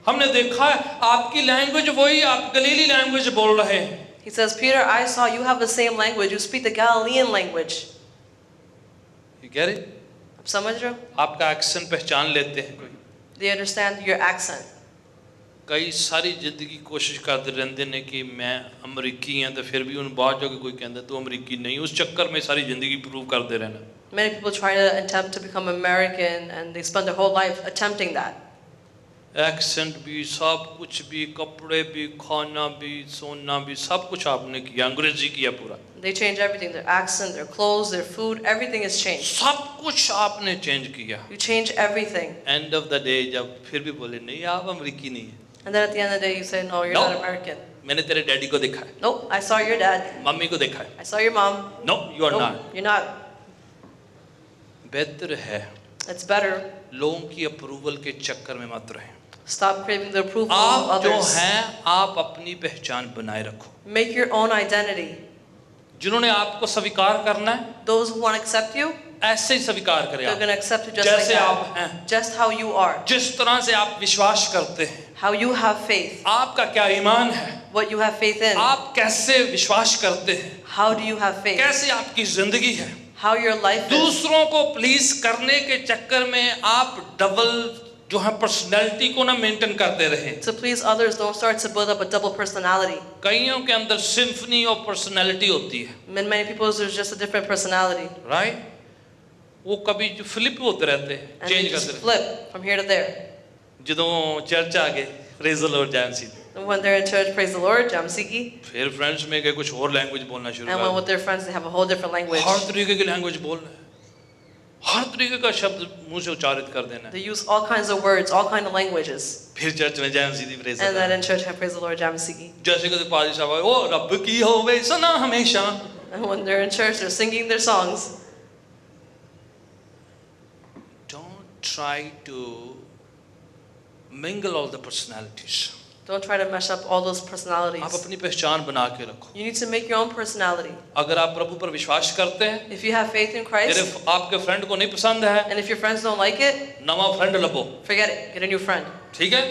हमने देखा है आपकी लैंग्वेज वही, आप गलीली लैंग्वेज बोल रहे हैं। He says, Peter, I saw you have the same language. You speak the Galilean language. You get it? आप समझ रहे हो? आपका एक्सेंट पहचान लेते हैं कोई। They understand your accent. कई सारी जिंदगी कोशिश करते रहते ने कि मैं अमरीकी हैं, तो फिर भी उन बात जो कोई कहता तू अमरीकी नहीं, उस चक्कर में सारी जिंदगी प्रूव करते रहना। Many people try to attempt to become American and they spend their whole life attempting that. Accent भी, सब कुछ भी, कपड़े भी, खाना भी, सोना भी, सब कुछ आपने किया, अंग्रेजी किया पूरा, They change everything, their accent, their clothes, their food, everything is changed. सब कुछ आपने चेंज किया। You change everything. End of the day जब फिर भी बोले नहीं आप अमरीकी नहीं है, And then at the end of the day you say, no, you're No. not American. मैंने तेरे डैडी को देखा है, Nope, I saw your dad. मम्मी को देखा है, I saw your mom. No you are Nope, not. you're not. बेहतर है It's better. लोगों की अप्रूवल के चक्कर में मत रहे। Stop craving the approval of आप जो others. हैं आप अपनी पहचान बनाए रखो। Make your own identity. जिन्होंने आपको स्वीकार करना है Those who want to accept you, ऐसे ही स्वीकार करें they're आप, going to accept you just like जैसे आप that. हैं, Just how you are. जिस तरह से आप विश्वास करते हैं, How you have faith. आपका क्या ईमान है, What you have faith in. आप कैसे विश्वास करते हैं, How do you have faith? कैसे आपकी जिंदगी है। How your life is. दूसरों को प्लीज करने के चक्कर में आप डबल जो है पर्सनैलिटी को ना मेंटेन करते रहे। To please others, don't start to build up a double personality. कईयों के अंदर सिम्फनी ऑफ पर्सनैलिटी होती है, In many people, there's just a different personality. Right? वो कभी जो फ्लिप होते रहते हैं, And they चेंज just करते रहते flip from here to there. हैं। ਜਦੋਂ ਚਰਚ ਆ ਗਏ, praise the Lord जैमसी, And when they're in church, praise the Lord, Jamsiki. फिर फ्रेंड्स में गए कुछ और लैंग्वेज बोलना शुरू And when कर with their friends, they have a whole different language. हर तरीके की लैंग्वेज बोलना है, हर तरीके का शब्द मुंह से उच्चारित कर देना है। They use all kinds of words, all kinds of languages. फिर चर्च में जैमसी दी praise And then in church, have praise the Lord, Jamsiki. जैसे कि पाजी साहब आए, ओ रब की होवे सना हमेशा। And when they're in church, they're singing their songs. Don't try to mingle all the personalities. Don't try to mesh up all those आप personalities. अपनी पहचान बना के रखो। You need to make your own personality. अगर आप प्रभु पर विश्वास करते हैं, If you have faith in मेरे Christ, आपके फ्रेंड को नहीं पसंद है, and if your friends don't like it, नवा friend लबो, forget it. Get a new friend. ठीक है?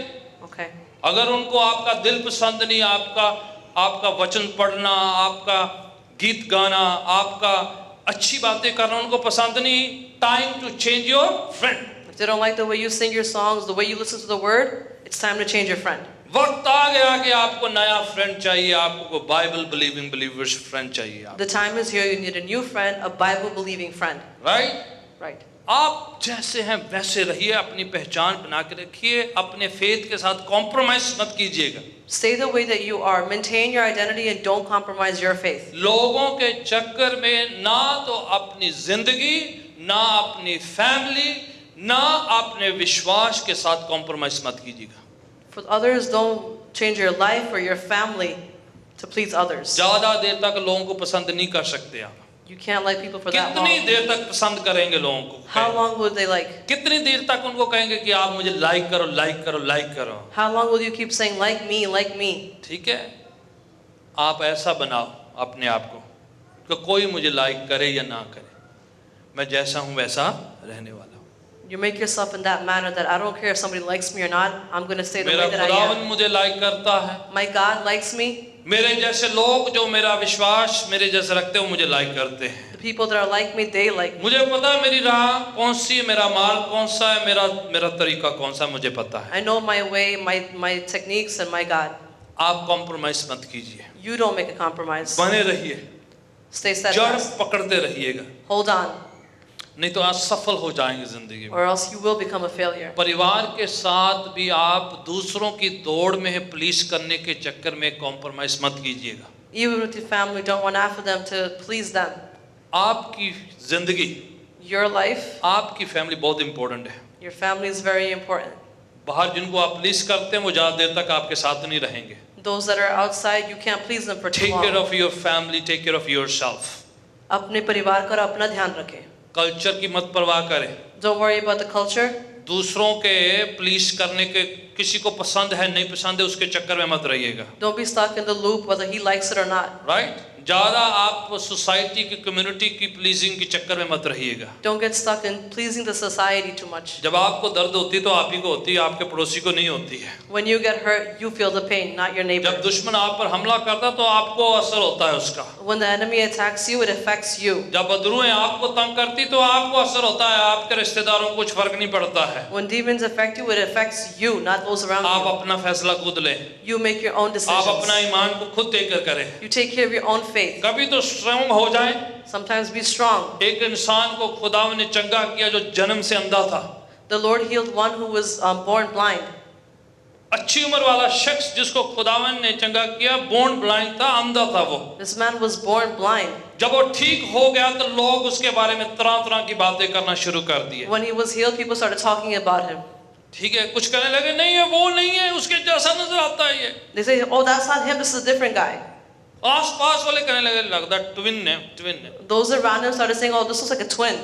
Okay. अगर उनको आपका दिल पसंद नहीं, आपका वचन पढ़ना, आपका गीत गाना, आपका अच्छी बातें करना उनको पसंद नहीं, time to change your friend. If they don't like the way you sing your songs, the way you listen to the word, it's time to change your friend. वक्त आ गया कि आपको नया फ्रेंड चाहिए, आपको बाइबल बिलीविंग बिलीवर्स फ्रेंड चाहिए आप, The time is here. You need a new friend, a Bible-believing friend. Right? Right. आप जैसे हैं वैसे रहिए, अपनी पहचान बना के रखिए, अपने फेथ के साथ कॉम्प्रोमाइज मत कीजिएगा। Stay the way that you are. Maintain your identity and don't compromise your faith. लोगों के चक्कर में ना तो अपनी जिंदगी, ना अपनी फैमिली, ना अपने विश्वास के साथ कॉम्प्रोमाइज मत कीजिएगा। For others, don't change your life or your family to please others. ज्यादा देर तक लोगों को पसंद नहीं कर सकते आप। You can't like people for that कितनी long. देर तक पसंद करेंगे लोगों को? How long will they like? कितनी देर तक उनको कहेंगे कि आप मुझे लाइक करो, लाइक करो, लाइक करो? How long will you keep saying like me, like me? ठीक है, आप ऐसा बनाओ अपने आप को कि कोई मुझे लाइक करे या ना करे, मैं जैसा हूं वैसा रहने वाला हूं। You make yourself in that manner that I don't care if somebody likes me or not. I'm going to stay the मेरा way that I खुदावन am. मुझे लाइक करता है, My God likes me. मेरे जैसे लोग जो मेरा विश्वास मेरे जैसे रखते हैं वो मुझे लाइक करते हैं। The people that are like me, they like me. मुझे पता है मेरी राह कौन सी है, मेरा मार्ग कौन सा है, मेरा तरीका कौन सा, मुझे पता है। I know my way, my techniques, and my God. आप कॉम्प्रोमाइज मत कीजिए, You don't make a compromise. बने रहिए, Stay जड़ steadfast. पकड़ते रहिएगा, Hold on, नहीं तो आप सफल हो जाएंगे जिंदगी में। or else you will become a failure. परिवार के साथ भी आप दूसरों की दौड़ में प्लीज करने के चक्कर में कॉम्प्रोमाइज मत कीजिएगा। Even with your family, don't run after them to please them. आपकी जिंदगी, Your life, आपकी फैमिली बहुत इंपॉर्टेंट है। your family is very important. बाहर जिनको आप प्लीज करते हैं वो ज्यादा देर तक आपके साथ नहीं रहेंगे। Those that are outside, you can't please them for too take care long. Of your family, take care of yourself. अपने परिवार का और अपना ध्यान रखें. कल्चर की मत परवाह करें, Don't worry about the culture. दूसरों के प्लीज करने के, किसी को पसंद है नहीं पसंद है उसके चक्कर में मत रहिएगा, Don't be stuck in the loop whether he likes it or not. Right? ज्यादा आप सोसाइटी की, कम्युनिटी की प्लीजिंग के चक्कर में मत रहिएगा। Don't get stuck in pleasing the society too much. जब आपको दर्द होती है तो आप ही को होती है, आपके पड़ोसी को नहीं होती है। When you get hurt, you feel the pain, not your neighbor. जब दुश्मन आप पर हमला करता तो आपको असर होता है उसका। When the enemy attacks you, it affects you. जब बदरूहें आपको तंग करती तो आपको असर होता है, आपके रिश्तेदारों को कुछ फर्क नहीं पड़ता है। When demons affect you, it affects you, not those around आप you. अपना फैसला खुद लें, You make your own आप decisions. अपना ईमान को खुद देकर करें। You take care of your own faith. कभी तो स्ट्रांग हो जाएं। Sometimes be strong. एक इंसान को खुदा ने चंगा किया जो जन्म से अंधा था। The Lord healed one who was born blind. अच्छी उम्र वाला शख्स जिसको खुदावन ने चंगा किया, बोर्न ब्लाइंड था, अंधा था वो। This man was born blind. जब वो ठीक हो गया तो लोग उसके बारे में तरह तरह की बातें करना शुरू कर दिए। When he was healed, people started talking about him. ठीक है, कुछ कहने लगे नहीं है, वो नहीं है, उसके जैसा नजर आता है ये। They say, oh, that's not him, this is a different guy. आस पास वाले कहने लगे लगता ट्विन है, ट्विन है। Those around him started saying, oh, this looks like a twin.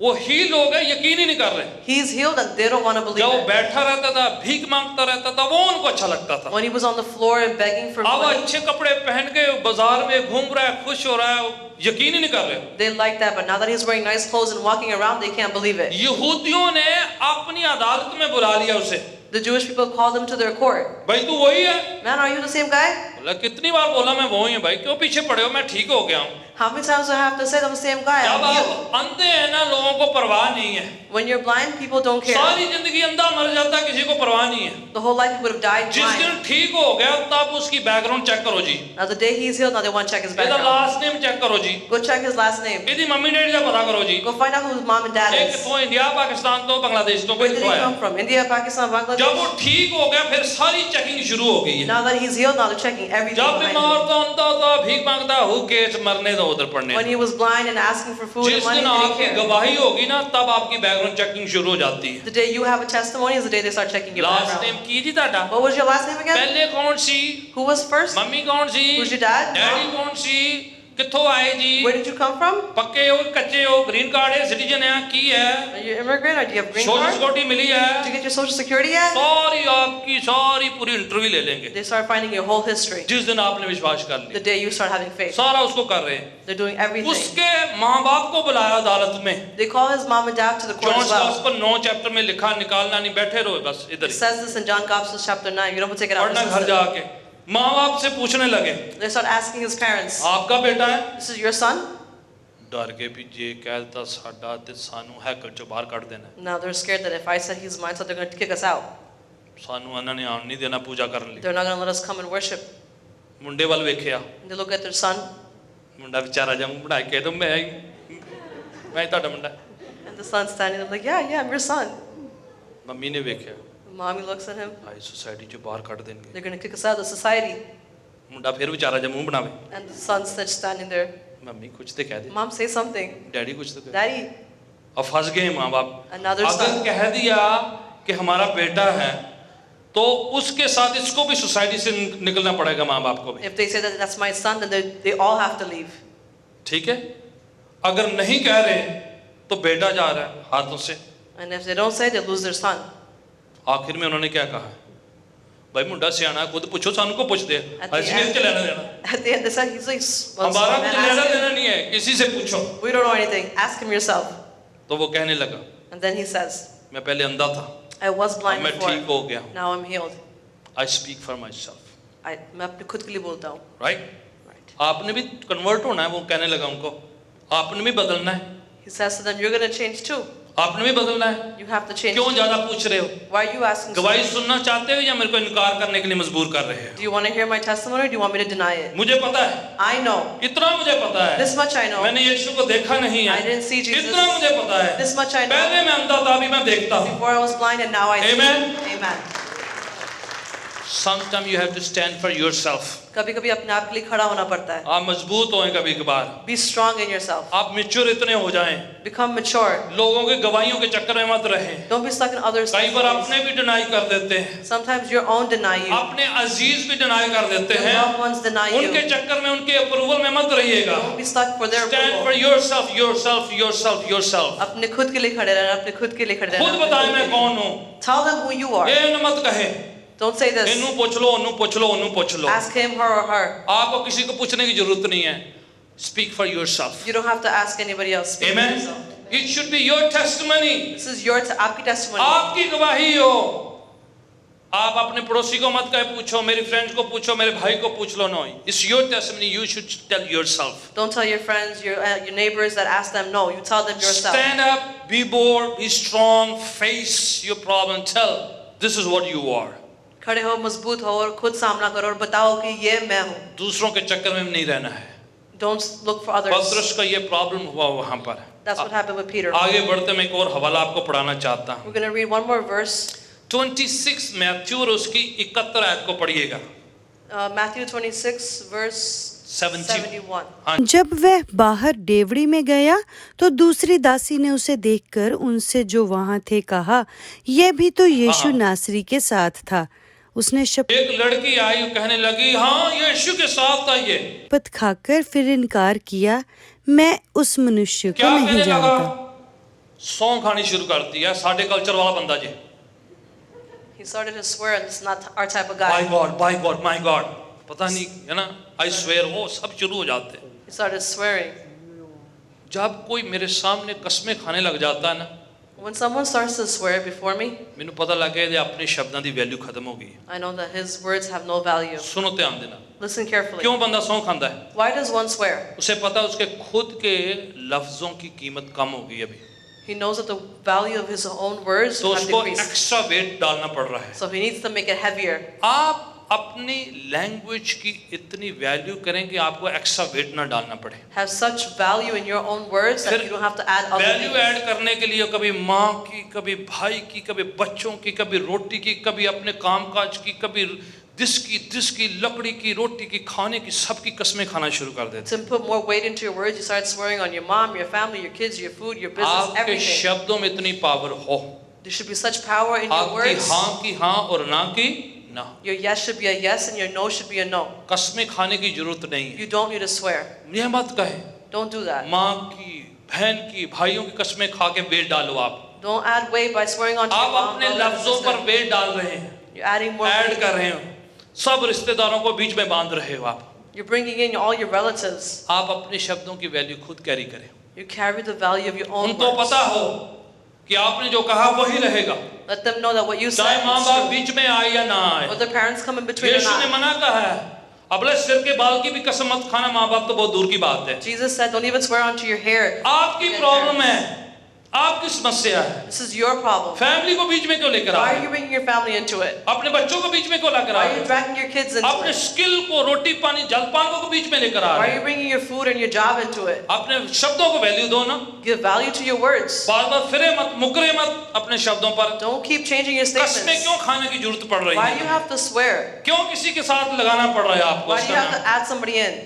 वो हील हो गए, यकीन ही नहीं कर रहे। He's healed and they don't want to believe जब वो it. बैठा रहता था, भीख मांगता रहता था, वो उनको अच्छा लगता था। When he was on the floor and begging for अब money, अच्छे कपड़े पहन के बाजार में घूम रहा है, खुश हो रहा है, यकीन ही नहीं कर रहे। they liked that. But now that he's wearing nice clothes and walking around, they can't believe it. यहूदियों ने अपनी अदालत में बुला लिया उसे। The Jewish people called him to their court. भाई तू वही है? Man, are you the same guy? बोला कितनी बार बोला मैं वो ही हूँ भाई, क्यों पीछे पड़े हो, मैं ठीक हो गया हूँ। How many times do I have to say I'm the same guy? जब I'm healed. आप अंधे हैं ना, लोगों को परवाह नहीं है। When you're blind, people don't care. सारी जिंदगी अंधा मर जाता है, किसी को परवाह नहीं है। The whole life he would have died जिस blind. दिन ठीक हो गया तब उसकी बैकग्राउंड चेक करो जी, Now the day he's healed, now they want to check his ਇਹਦਾ background. लास्ट नेम चेक करो जी, Go check his last name. ਇਹਦੀ ਮੰਮੀ ਡੈਡੀ ਦਾ ਪਤਾ ਕਰੋ ਜੀ, Go find out who his mom and dad ਇਹ is. ਕਿੱਥੋਂ, India, ਪਾਕਿस्तान ਤੋਂ, बांग्लादेश ਤੋਂ, Where did ਕਿੱਥੋਂ he ਆਇਆ। come from? India, Pakistan, जब वो Bangladesh? ठीक हो गया फिर सारी चेकिंग शुरू हो गई है। Now that he's healed, now they're checking everything जब behind बीमार him. था, अंधा था, भीख मांगता, हु केस, मरने दो उधर पड़ने When दो। he was blind and asking for food and जिस money, दिन did he आपकी care? गवाही होगी ना, तब आपकी बैकग्राउंड चेकिंग शुरू हो जाती है। The day you have a testimony is the day they start checking your last background. Name की जी ਤੁਹਾਡਾ? What was your last name again? पहले कौन सी, Who was first? मम्मी कौन सी, Who's your dad? डैडी कौन सी, कित्थों आए जी, Where did you come from? पक्के हो कच्चे हो, ग्रीन कार्ड है, सिटीजन है, की है, Are you an immigrant or do you have green social card? Security मिली Did है, you get your social security yet? सारी आपकी सारी पूरी इंटरव्यू ले लेंगे They start finding your whole history. जिस दिन आपने विश्वास कर The लिया। day you start having faith. सारा उसको कर रहे हैं। They're doing everything. उसके माँ बाप को बुलाया अदालत में। They call his mom and dad to the court John as well. Gospel 9 chapter में लिखा, निकालना नहीं, बैठे रहो बस इधर It he. says this in John Gospel chapter 9. You don't have to take it out. पढ़ना Just घर listen. जाके माँ बाप से पूछने लगे, They start asking his parents, आपका बेटा है? this is your son? डर के भी जे कहता साडा ते सानू हैकल चों बाहर कट देना, Now they're scared that if I said he's mine, so they're going to kick us out. सानू अन्ना ने आन नहीं देना पूजा करने लिए। They're not going to let us come and worship. मुंडे वाल वेखिया, And they look at their son, मुंडा बेचारा जा मुंह बना के तो मैं ही ਤੁਹਾਡਾ ਮੁੰਡਾ। and the son's standing there like, yeah, I'm your son. Mummy ने वेखिया, Mommy looks at him, भाई सोसाइटी चों बाहर कट देंगे। they're going to kick us out of the society. मुंडा फिर बेचारा जा मुंह बनावे, And the son's just standing there. Mummy कुछ तो कह दे, Mom, say something. डैडी कुछ तो कह दे। Daddy. अब फंस गए माँ बाप। Another अगर son. कह दिया कि हमारा बेटा है तो उसके साथ इसको भी सोसाइटी से निकलना पड़ेगा, माँ बाप को भी। If they say that that's my son, then they all have to leave. ठीक है, अगर नहीं कह रहे तो बेटा जा रहा है हाथों से। And if they don't say, they lose their son. आखिर में उन्होंने क्या कहा, भाई मुंडा सियाना खुद पूछो, सानू को पूछ दे, At the ऐसे end- नहीं लेना देना, At the end, they said, he's like, well, हमारा man, कुछ लेना ask देना him. नहीं है, किसी से पूछो। We don't know anything. Ask him yourself. तो वो कहने लगा, And then he says, मैं पहले अंधा था, I was अब blind मैं ठीक before. हो गया हूँ। Now I'm healed. I speak for myself, मैं अपने खुद के लिए बोलता हूँ. right? Right. आपने भी कन्वर्ट होना है, वो कहने लगा उनको, आपने भी बदलना है, He says to them, you're going to change too. आपने भी बदलना है। You have to change क्यों too. ज्यादा पूछ रहे हो? Why are you asking so गवाही much? सुनना चाहते हो या मेरे को इनकार करने के लिए मजबूर कर रहे हो? Do you want to hear my testimony or do you want me to deny it? मुझे पता है, I know. इतना मुझे पता है, This much I know. मैंने यीशु को देखा नहीं है, I didn't see Jesus. इतना मुझे पता है, This much I know. पहले मैं अंधा था, अभी मैं देखता हूँ। Before I was blind and now I see. Amen. Amen. Sometimes you have to stand for yourself. कभी-कभी अपने आप के लिए खड़ा होना पड़ता है. आप मजबूत होएं कभी कभार, Be strong in yourself. आप मैच्योर इतने हो जाएं, Become mature. लोगों के गवाहियों के चक्कर में मत रहें। Don't be stuck in others' कई बार testimonies. अपने भी डिनाई कर देते हैं, Sometimes your own deny you. अपने अजीज भी डिनाई कर देते Your हैं, loved ones deny उनके you. चक्कर में उनके अप्रूवल में मत रहिएगा। Don't be stuck for their Stand for approval. yourself, yourself, yourself, yourself. अपने खुद के लिए खड़े रहना, अपने खुद के लिए खड़े रहना. खुद बताए मैं कौन हूँ, Tell them who you are. ये न मत कहे, Don't say this. इन्हू पूछ लो, उन्हू पूछ लो, उन्हू पूछ लो। Ask him, her, or her. आपको किसी को पूछने की जरूरत नहीं है। Speak for yourself. You don't have to ask anybody else. Speak for Amen. yourself. It should be your testimony. This is your आपकी testimony. आपकी गवाही हो। आप अपने पड़ोसी को मत कहे पूछो, मेरी फ्रेंड को पूछो, मेरे भाई को पूछ लो। No, it's your testimony. You should tell yourself. Don't tell your friends, your neighbors that ask them. No, you tell them yourself. Stand up, be bold, be strong, face your problem. Tell, this is what you are. खड़े हो, मजबूत हो और खुद सामना करो और बताओ कि ये मैं हूँ. दूसरों के चक्कर में नहीं रहना है। Don't look for others. पतरस का ये प्रॉब्लम हुआ वहाँ पर। That's what happened with Peter. आगे बढ़ते मैं एक और हवाला आपको पढ़ाना चाहता हूँ। We're going to read one more verse. 26 Matthew और उसकी 71 आयत को पढ़िएगा। Matthew 26 verse 71. हाँ, जब वह बाहर डेवड़ी में गया तो दूसरी दासी ने उसे देखकर उनसे जो वहां थे कहा, यह भी तो यीशु नासरी के साथ था। उसने एक लड़की आई कहने लगी, हाँ यीशु के साथ था ये। शपथ खाकर फिर इनकार किया, मैं उस मनुष्य को क्या नहीं कहने लगा? जानता। सौं खानी शुरू कर दी है, साढ़े कल्चर वाला बंदा जी। He started to swear, and this is not our type of by guy. God, by God, my God, पता नहीं है ना, आई स्वेयर, वो सब शुरू हो जाते हैं। He started swearing. जब कोई मेरे सामने कसमें खाने लग जाता है ना, When someone starts to swear before me, मैनू पता लग गया ये अपने शब्दां दी वैल्यू खत्म हो गई है। I know that his words have no value. सुनो ध्यान देना, Listen carefully. क्यों बंदा सौं खांदा है? Why does one swear? उसे पता है उसके खुद के लफ्जों की कीमत कम होगी अभी, He knows that the value of his own words तो have उसको decreased. एक्स्ट्रा वेट डालना पड़ रहा है। So he needs to make it heavier. आप अपनी लैंग्वेज की इतनी वैल्यू करें कि आपको एक्स्ट्रा वेट ना डालना पड़े। Have such value in your own words that you don't have to add other value things. Add करने के लिए कभी माँ की, कभी भाई की, कभी बच्चों की, कभी रोटी की, कभी अपने कामकाज की, कभी जिसकी लकड़ी की, रोटी की, खाने की, सबकी कस्में खाना शुरू कर देते। To put more weight into your words, you start swearing on your mom, your family, your kids, your food, your business, आपके everything. शब्दों में इतनी पावर हो, There should be such power in your आपकी words. हाँ की हाँ और ना की ना। Your yes should be a yes and your no should be a no. कस्में खाने की जरूरत नहीं है। You don't need to swear. यह मत कहे, Don't do that. माँ की, बहन की, भाइयों की कस्में खा के वेट डालो। आप Don't add weight by swearing on your आप mom. अपने brother, and लफ्जों पर sister. वेट डाल रहे हैं, You're adding more add weight. कर रहे हो, सब रिश्तेदारों को बीच में बांध रहे हो। You're bringing in all your relatives. आप अपने शब्दों की वैल्यू खुद कैरी करें। You carry the value of your own उनको words. पता हो कि आपने जो कहा वही रहेगा, Let them know that what you चाहे said माँ is बाप true. बीच में आए या ना आए। Whether parents come in between or यीशु ने not. मना कहा है, अबले सिर के बाल की भी कसम मत खाना, माँ बाप तो बहुत दूर की बात है। Jesus said, don't even swear onto your hair. आपकी प्रॉब्लम है, आपकी समस्या है, This is your problem. Family को बीच में क्यों लेकर आ Why रहे are you हैं? bringing your family into it? अपने बच्चों को बीच में क्यों लेकर आ Why रहे are you हैं? dragging your kids into अपने it? स्किल को, रोटी पानी जलपान को बीच में लेकर आ Why रहे are you हैं? bringing your food and your job into it? अपने शब्दों को वैल्यू दो ना, Give value to your words. बार बार फिरे मत, मुकरे मत अपने शब्दों पर। Don't keep changing your कस्में statements. क्यों खाने की जरूरत पड़ रही Why do you है? have to swear? क्यों किसी के साथ लगाना पड़ रहा है आपको? Why do you इसका have नाम? to add somebody in?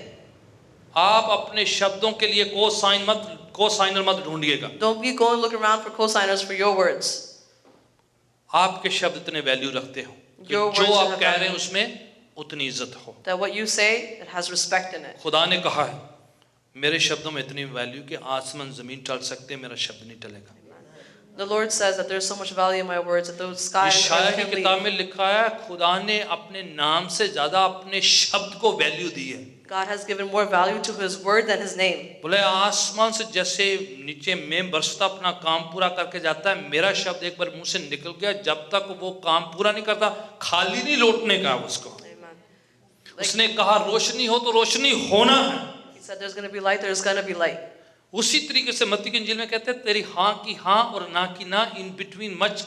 आप अपने शब्दों के लिए को साइनर मत ढूंढिएगा। Don't be going look around for cosigners for your words. आपके शब्द इतने वैल्यू रखते हो कि Your जो words आप have कह रहे value. हैं उसमें उतनी इज्जत हो। That what you say, it has respect in it. खुदा ने कहा है, मेरे शब्दों में इतनी वैल्यू कि आसमान जमीन टल सकते हैं, मेरा शब्द नहीं टलेगा। The Lord says that there's so much value in my words that the sky and यशायाह earth की can किताब leave. में लिखा है, खुदा ने अपने नाम से ज्यादा अपने शब्द को वैल्यू दी है। God has given more value to His word than His name. बोले आसमान से जैसे नीचे में बरसता अपना काम पूरा करके जाता है, मेरा शब्द एक बार मुंह से निकल गया, जब तक वो काम पूरा नहीं करता खाली नहीं लौटने का उसको। Amen. उसने कहा रोशनी हो तो रोशनी होना है। He said there's going to be light, there's going to be light. उसी तरीके से मत्ती की इंजील में कहते हैं, तेरी हाँ की हाँ और ना की ना, इन बिटवीन मच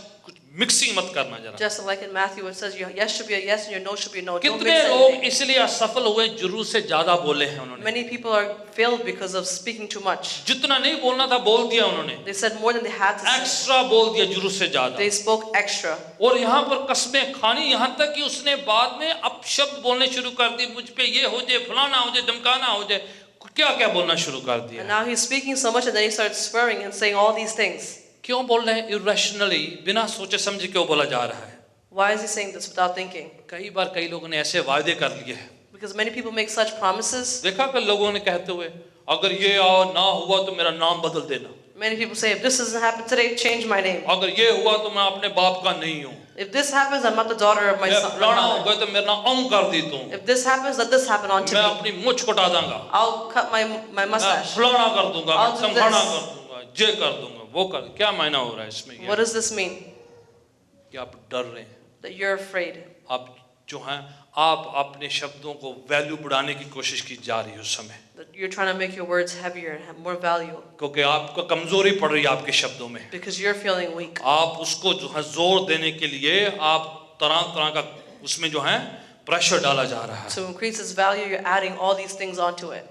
मिक्सिंग मत करना जरा। Just like in Matthew, it says your yes should be a yes and your no should be a no. Don't कितने mix लोग anything. इसलिए असफल हुए, जरूर से ज्यादा बोले हैं उन्होंने। Many people are failed because of speaking too much. जितना नहीं बोलना था बोल दिया उन्होंने, They said more than they had to say. Extra बोल दिया जरूर से ज्यादा। They spoke extra. और यहाँ पर कस्में खानी, यहाँ तक कि उसने बाद में अपशब्द बोलने शुरू कर दी, मुझ पे ये हो जाए, फलाना हो जाए, धमकाना हो जाए, क्या क्या बोलना शुरू कर And दिया। now he's speaking so much and then he starts swearing and saying all these things. क्यों बोल रहे हैं? इरेशनली, बिना सोचे समझे क्यों बोला जा रहा है? Why is he saying this without thinking? कई बार कई लोगों ने ऐसे वायदे कर लिए हैं, Because many people make such promises. देखा कर लोगों ने कहते हुए, अगर ये आओ ना हुआ तो मेरा नाम बदल देना, Many people say, if this doesn't happen today, change my name. अगर ये हुआ तो मैं अपने बाप का नहीं हूँ, If this happens, I'm not the daughter of my मैं son. फलाना हो my mother. गया तो मेरा नाम औं कर दी तू, If this happens, let this happen onto मैं me. अपनी मुछ कटा दूंगा, I'll cut my मैं mustache. फलाना कर दूंगा, I'll मैं do समझाना this. कर दूंगा, ये कर दूंगा, वो कर। क्या मायना हो रहा है इसमें? What ये does this mean? कि आप डर रहे हैं, That you're afraid. आप जो हैं, आप अपने शब्दों को वैल्यू बढ़ाने की कोशिश की जा रही है उस समय, That you're trying to make your words heavier and have more value. क्योंकि आपको कमजोरी पड़ रही है आपके शब्दों में। Because you're feeling weak. आप उसको जो है जोर देने के लिए आप तरह तरह का उसमें जो है प्रेशर डाला जा रहा है। To increase its value, you're adding all these things onto it.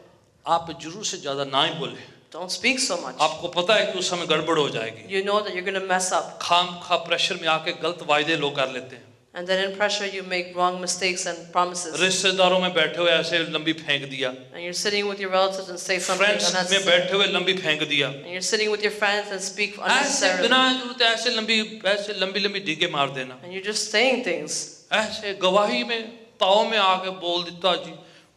आप जरूर से ज्यादा ना ही बोले, Don't speak so much. आपको पता है कि उस समय गड़बड़ हो जाएगी। You know that you're going to mess up. खाम खा प्रेशर में आके गलत वायदे लोग कर लेते हैं। And then in pressure, you make wrong mistakes and promises. रिश्तेदारों में बैठे हुए ऐसे लंबी फेंक दिया, And you're sitting with your relatives and say something friends में unnecessary. बैठे हुए लंबी फेंक दिया, And you're sitting with your friends and speak ऐसे unnecessarily. बिना जरूरत ऐसे लंबी लंबी डीके मार देना, And you're just saying things. ऐसे गवाही में ताव में आके बोल देता जी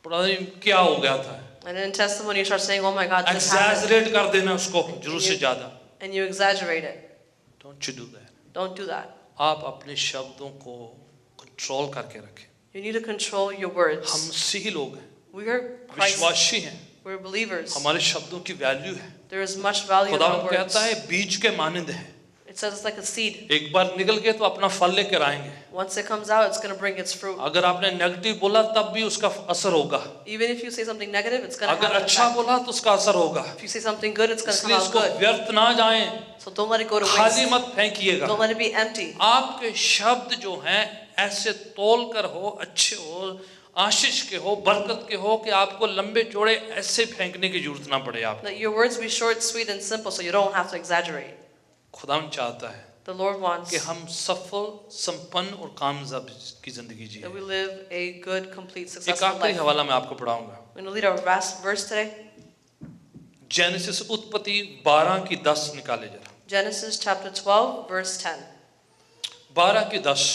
पता नहीं क्या हो गया था, And in testimony, you start saying, oh my God, this happened. Exaggerate कर देना उसको जरूर से ज्यादा। And you exaggerate it. Don't you do that? Don't do that. आप अपने शब्दों को कंट्रोल करके रखें। You need to control your words. हम मसीही लोग हैं, We are Christ. विश्वासी हैं, We're believers. हमारे शब्दों की वैल्यू है। There is much value in खुदा our words. कहता है बीज के मानंद है, It says it's like a seed. एक बार निकल के तो अपना फल लेकर आएंगे। Once it comes out, it's going to bring its fruit. अगर आपने नेगेटिव बोला तब भी उसका असर होगा, Even if you say something negative, it's going to अगर have an अच्छा effect. बोला तो उसका असर होगा। If you say something good, it's going to come इसलिए out इसको good. व्यर्थ ना जाएं, So don't let it go to खाली waste. मत फेंकिएगा। Don't let it be empty. आपके शब्द जो हैं ऐसे तोल कर हो, अच्छे हो, आशीष के हो, बरकत के हो कि आपको लंबे चौड़े ऐसे फेंकने की जरूरत ना पड़े। आप Let your words be short, sweet, and simple so you don't have to exaggerate. खुदा चाहता है The Lord wants कि हम सफल, संपन्न और कामयाब की जिंदगी जिए। that we live a good, complete, एक successful आखिरी life. हवाला मैं आपको पढ़ाऊंगा। We're going to lead our last verse today. Genesis उत्पत्ति 12 की 10 निकाले जरा। Genesis chapter 12, verse 10. 12 की 10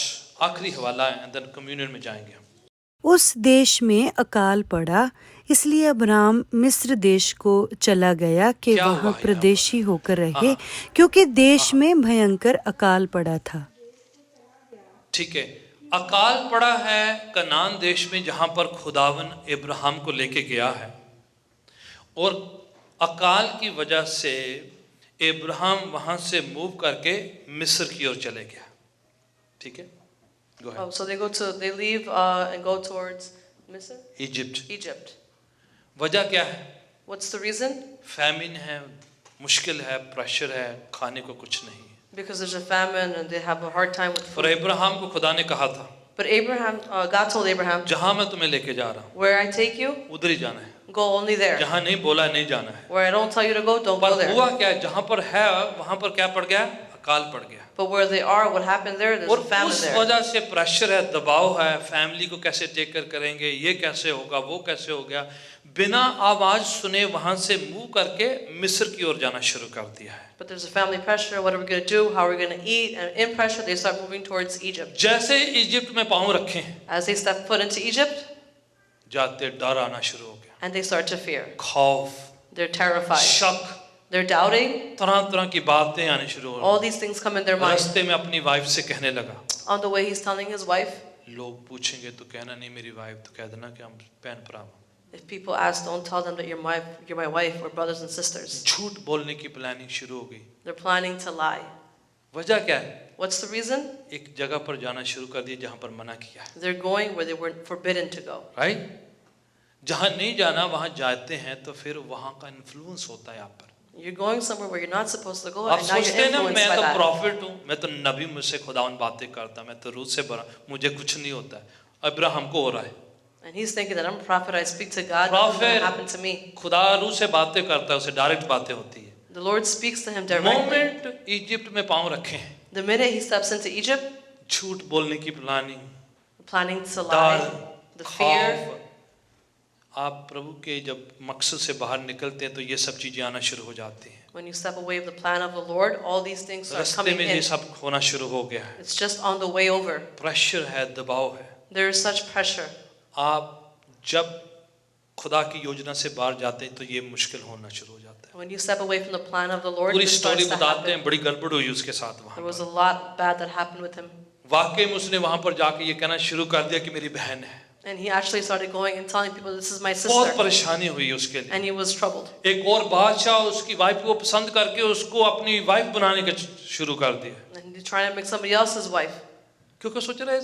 आखिरी हवाला है, देन कम्युनियन में जाएंगे। उस देश में अकाल पड़ा, इसलिए अब्राम मिस्र देश को चला गया कि क्या हुआ वहाँ यहाँ प्रदेशी होकर रहे, हाँ। क्योंकि देश में भयंकर अकाल पड़ा था। ठीक है, अकाल पड़ा है कनान देश में जहां पर खुदावन इब्राहिम को लेके गया है, और अकाल की वजह से इब्राहिम वहां से मूव करके मिस्र की ओर चले गया। ठीक है, Go ahead. Oh, so they leave and go towards Misr? Egypt. Egypt. वजह क्या है? What's the reason? फैमिन है, मुश्किल है, प्रेशर है, खाने को कुछ नहीं है। Because there's a famine and they have a hard time with और food. इब्राहिम को खुदा ने कहा था, But God told Abraham, जहां मैं तुम्हें लेके जा रहा हूं where I take you, उधर ही जाना है, go only there. जहां नहीं बोला नहीं जाना है। Where I don't tell you to go, don't go पर there. हुआ क्या, जहां पर है वहां पर क्या पड़ गया? अकाल पड़ गया। But where they are, what happened there, there's और a famine उस there. वजह से प्रेशर है, दबाव है, फैमिली को कैसे टेक कर करेंगे, ये कैसे होगा, वो कैसे हो गया, बिना आवाज सुने वहां से मूव करके मिस्र की ओर जाना शुरू कर दिया है। But there's a family pressure. What are we going to do? How are we going to eat? And in pressure, they start moving towards Egypt. जैसे इजिप्ट में पांव रखे, As they step foot into Egypt, जाते डर आना शुरू हो गया, and they start to fear. खौफ, They're terrified. शक, They're doubting. तरह तरह की बातें आनी शुरू हो All these things come in their गई। mind. रास्ते में अपनी वाइफ से कहने लगा, On the way, he's telling his wife, लोग पूछेंगे तो कहना नहीं मेरी वाइफ, तो कह देना कि हम बहन भरा हैं। if people ask, don't tell them that you're my wife, we're brothers and sisters. झूठ बोलने की प्लानिंग शुरू हो गई। They're planning to lie. वजह क्या है? What's the reason? एक जगह पर जाना शुरू कर दिया जहां पर मना किया है, They're going where they were forbidden to go. Right? जहां नहीं जाना वहां जाते हैं तो फिर वहां का इन्फ्लुएंस होता है आप पर। You're going somewhere where you're not supposed to go, आप and now सोचते you're हैं ना, influenced मैं by तो that. प्रॉफिट हूँ, मैं तो नबी, मुझसे खुदावन बातें करता, मैं तो रूह से भरा, मुझे कुछ नहीं होता है। अब्राहम को हो रहा है, And he's thinking that I'm a prophet, I speak to God, nothing's going Prophet. to happen to me. खुदा रूह से बातें करता है, उसे डायरेक्ट बातें होती है। The Lord speaks to him directly. Moment Egypt में पांव रखे हैं, The minute he steps into Egypt, झूठ बोलने की प्लानिंग, planning to डर, lie, the fear. खौफ। आप प्रभु के जब मकसद से बाहर निकलते हैं तो ये सब चीजें आना शुरू हो जाती हैं। When you step away from the plan of the Lord, all these things start रास्ते coming में ये in. सब होना शुरू हो गया है। It's just on the way over. Pressure है, दबाव है। There is such pressure. आप जब खुदा की योजना से बाहर जाते हैं तो ये मुश्किल होना शुरू हो जाता है। When you step away from the plan of the Lord, पूरी this स्टोरी starts to बताते happen. हैं, बड़ी गड़बड़ हुई उसके साथ There वहां was पर। a lot bad that happened with him. वाकई में उसने वहां पर जाके ये कहना शुरू कर दिया कि मेरी बहन है। And he actually started going and telling people, this is my बहुत sister. परेशानी हुई उसके लिए। And he was troubled. एक और बादशाह उसकी वाइफ को पसंद करके उसको अपनी वाइफ बनाने का शुरू कर दिया, And he's trying to make somebody else's wife. क्योंकि सोच रहा है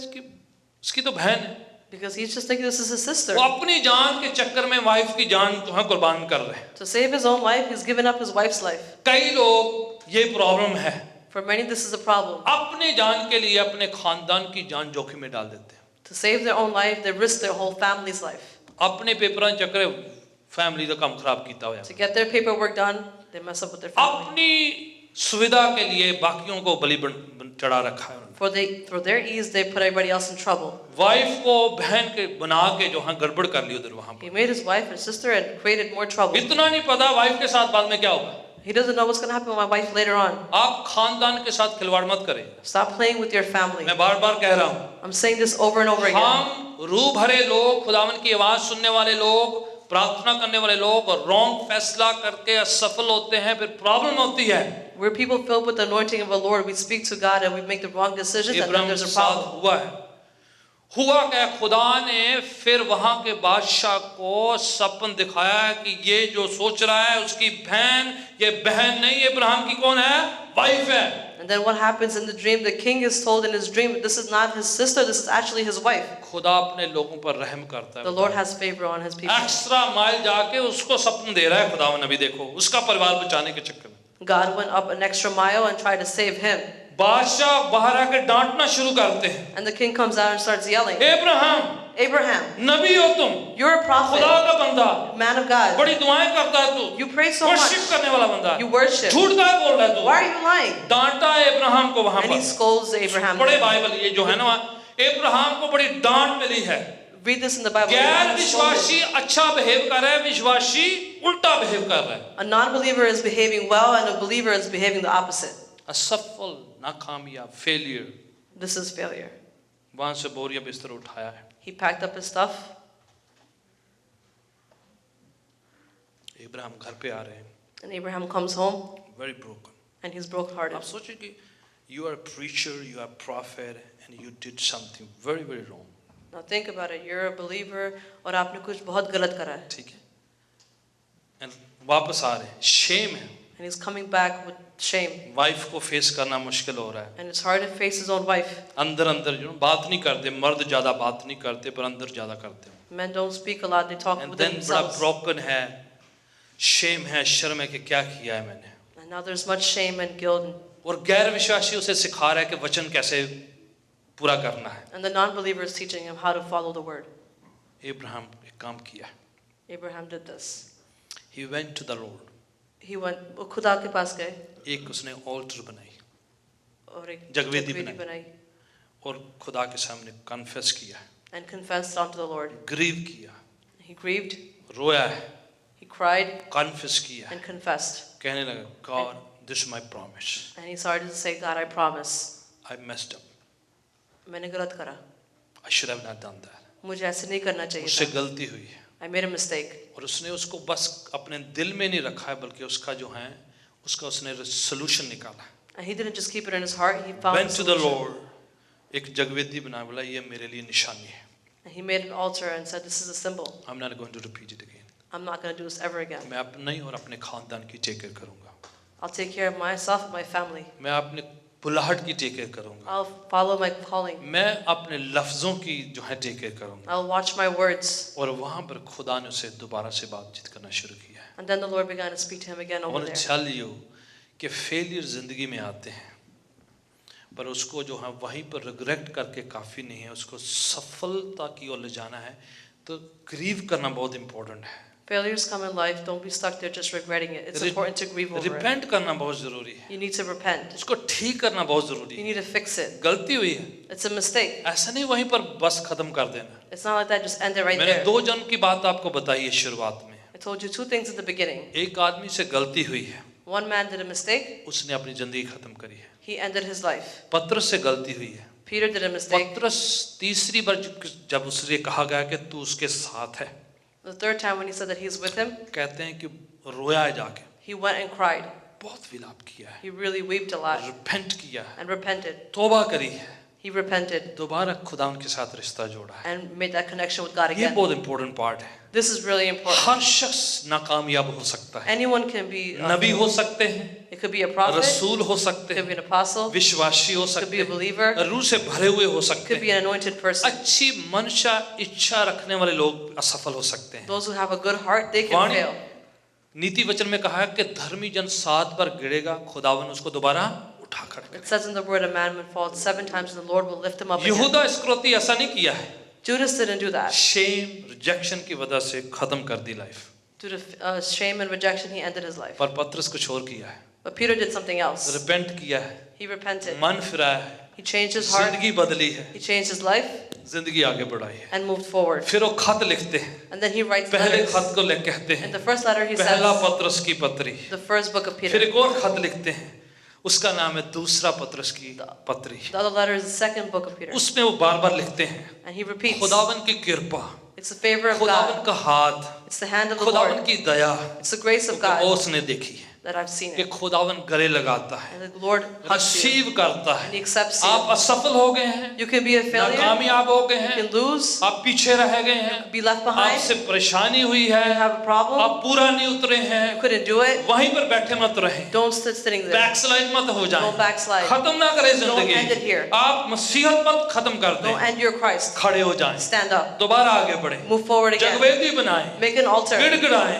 इसकी तो बहन है। Because he's just thinking this is his sister. वो अपनी जान के चक्कर में वाइफ की जान जो है कुर्बान कर रहे हैं। To save his own life, he's given up his wife's life. कई लोग ये प्रॉब्लम है, For many, this is a problem. अपने जान के लिए अपने खानदान की जान जोखिम में डाल देते हैं। To save their own life, they risk their whole family's life. अपने पेपरां चक्कर फैमिली का काम खराब किया हुआ To है। get their paperwork done, they mess up with their family. अपनी सुविधा के लिए बाकियों को बलि चढ़ा रखा है उन्होंने। For their ease, they put everybody else in trouble. Wife को बहन के बना के जो हाँ गड़बड़ कर ली उधर वहां He पर। made his wife and sister and created more trouble. इतना नहीं पता वाइफ के साथ बाद में क्या होगा। He doesn't know what's going to happen with my wife later on. आप खानदान के साथ खिलवाड़ मत करें। Stop playing with your family. मैं बार बार कह रहा हूँ, I'm saying this over and over again. हम रूह भरे लोग, खुदावन की आवाज सुनने वाले लोग, प्रार्थना करने वाले लोग और रॉन्ग फैसला करके असफल होते हैं, फिर प्रॉब्लम होती है। We're people filled with the anointing of the Lord. We speak to God and we make the wrong decisions, and then Ibrahim there's के a साथ problem. हुआ है। हुआ क्या, खुदा ने फिर वहां के बादशाह को सपन दिखाया है कि ये जो सोच रहा है उसकी बहन, ये बहन नहीं, इब्राहिम की कौन है? वाइफ है। And then what happens in the dream? The king is told in his dream, this is not his sister, this is actually his wife. खुदा अपने लोगों पर रहम करता The है। Lord has favor on his people. Extra mile जाके उसको सपन दे रहा है खुदावन, अभी देखो उसका परिवार बचाने के चक्कर में। God went up an extra mile and tried to save him. बादशाह बाहर आके डांटना शुरू करते हैं, And the king comes out and starts yelling, Abraham Abraham, नबी हो तुम, you're a खुदा prophet, का बंदा, man of God. बड़ी दुआएं करता है तू, You pray so worship much. करने वाला बंदा, You worship. झूठ का बोल रहा है तू। Why are you lying? डांटा है अब्राहम को वहां And he पर। scolds Abraham. बड़े बाइबल ये जो है ना, अब्राहम को बड़ी डांट मिली है। Read this in the Bible. गैर Abraham is scolded. विश्वासी अच्छा बिहेव कर रहा है, विश्वासी उल्टा बिहेव कर रहा है। A non-believer is behaving well and a believer is behaving the opposite. असफल, नाकामयाब, फेलियर। This is failure. वहां से बोरिया बिस्तर उठाया है, He packed up his stuff. Ibrahim घर पे आ रहे हैं, And Abraham comes home very broken. and he's brokenhearted. आप सोचिए कि you are a preacher, you are a prophet and you did something very very wrong, Now think about it. You're a believer और आपने कुछ बहुत गलत करा है. ठीक है, and वापस आ रहे हैं, shame है, And he's coming back with shame. Wife को फेस करना मुश्किल हो रहा है, And it's hard to face his own wife. अंदर अंदर बात नहीं करते, मर्द ज्यादा बात नहीं करते पर अंदर ज्यादा करते हैं, Men don't speak a lot. They talk and within then बड़ा themselves. ब्रोकन है, shame है, शर्म है कि क्या किया है मैंने, And now there's much shame and guilt. और गैर विश्वासी उसे सिखा रहा है कि वचन कैसे पूरा करना है। And the non-believer is teaching him how to follow the word. Ibrahim एक काम किया, Abraham did this. he went to the Lord, He went, वो खुदा के पास गए एक उसने ऑल्टर बनाई और एक जगवेदी जगवेदी बनाई। बनाई और खुदा के सामने कन्फेस किया, and confessed unto the Lord. Grieve किया, He grieved, रोया है, he cried कन्फेस किया, and confessed. कहने लगा God this is my promise, And he started to say, God, I promise. I messed up, मैंने गलत करा. I should have not done that, मुझे ऐसे नहीं करना चाहिए मुझसे था. गलती हुई है। I made a mistake. और उसने उसको बस अपने दिल में नहीं रखा है, बल्कि उसका जो है उसका उसने सोल्यूशन निकाला, And he didn't just keep it in his heart, he found a went to the solution. Lord, एक जगवेदी बना, बोला ये मेरे लिए निशानी है, And he made an altar and said, this is a symbol. I am not going to repeat it again, I'm not going to do this ever again. मैं अपने ही और अपने खानदान की टेक केयर करूंगा, I'll take care of myself and my family. मैं अपने बुलाहट की टेक केयर करूंगा, I'll follow my calling. मैं अपने लफ्जों की जो है टेक केयर करूंगा। I'll watch my words. और वहां पर खुदा ने उसे दोबारा से बातचीत करना शुरू किया। And then the Lord began to speak to him again I over want to there. tell you कि फेलियर जिंदगी में आते हैं, पर उसको जो है वहीं पर रिग्रेट करके काफ़ी नहीं है, उसको सफलता की ओर ले जाना है, तो ग्रीव करना बहुत इंपॉर्टेंट है, Failures come in life. Don't be stuck there just regretting it. It's important to grieve over it. Repent करना बहुत ज़रूरी है, You need to repent. उसको ठीक करना बहुत ज़रूरी You है। need to fix it. गलती हुई है, It's a mistake. ऐसा नहीं वहीं पर बस खत्म कर देना। It's not like that. Just end it right मैंने there. 2 जन की बात आपको बताई है शुरुआत में। I told you 2 things at the beginning. एक आदमी से गलती हुई है, One man did a mistake. उसने अपनी जिंदगी खत्म करी है। He ended his life. पत्रस से गलती हुई है, Peter did a mistake. पत्रस तीसरी बार जब उससे कहा गया कि तू उसके साथ है, The 3rd time when he said that he's with him, कहते हैं कि रोया है जाके, he went and cried. बहुत विलाप किया है, He really wept a lot repent किया है, and repented. तौबा करी है, He repented दोबारा खुदा उनके साथ रिश्ता जोड़ा है। and made that connection with God ये again. बहुत इंपॉर्टेंट पार्ट है। This is really important. हर शख्स नाकामयाब हो सकता है, Anyone can be नबी हो सकते हैं, it could be a prophet, it रसूल हो सकते could be हैं, an apostle, it विश्वासी हो could सकते be a believer, हैं, रूह से भरे हुए हो it सकते could be हैं, an anointed person. अच्छी मंशा इच्छा रखने वाले लोग असफल हो सकते हैं। Those who have a good heart, they can Vani fail. नीति वचन में कहा है कि धर्मी जन 7 बार गिरेगा, खुदावन उसको दोबारा उठा खड़ा It करेगा। says in the word, a man will fall 7 times and the Lord will lift him up again. यहूदा इस्करियोती ऐसा नहीं किया है, Judas didn't do that. Shame rejection की वजह से खत्म कर दी life, Due to shame and rejection, he ended his life. पर पत्रस कुछ और किया है, But Peter did something else. Repent किया है, He repented. मन फिराया है, He changed his heart. जिंदगी बदली है, He changed his life जिंदगी आगे बढ़ाई है। and moved forward. फिर वो खत लिखते हैं, And then he writes पहले letters. खत को लिख कहते In हैं the first letter, he पहला says पत्रस की पत्री, the first book of फिर Peter. एक और खत लिखते हैं, उसका नाम है दूसरा पत्रस की पत्री, The other letter is the second book of Peter. उसमें वो बार बार लिखते हैं And he repeats, खुदावन की कृपा, it's the favor of खुदावन God. का हाथ, It's the hand of the खुदावन Lord. की दया It's the grace of वो God उसने देखी है। that I've seen कि it. खुदावन गले लगाता है, And the Lord hugs you receive करता and He है। accepts आप you. असफल हो गए हैं, You can be a failure, नाकामयाब हो गए you हैं, can lose, आप पीछे रह गए हैं, be left behind, आपसे परेशानी हुई है, you have a problem, आप पूरा नहीं उतरे हैं, you couldn't do it. वहीं पर बैठे मत रहें, Don't sit sitting there. Backslide मत हो जाएं, Don't backslide. खत्म ना करें Don't end it जिंदगी, here. आप मसीहत मत खत्म कर Don't दें, end your Christ. खड़े हो जाएं, Stand up. दोबारा आगे बढ़ें, Move forward again. जगवेदी बनाएं, Make an altar. गिड़गिड़ाएं,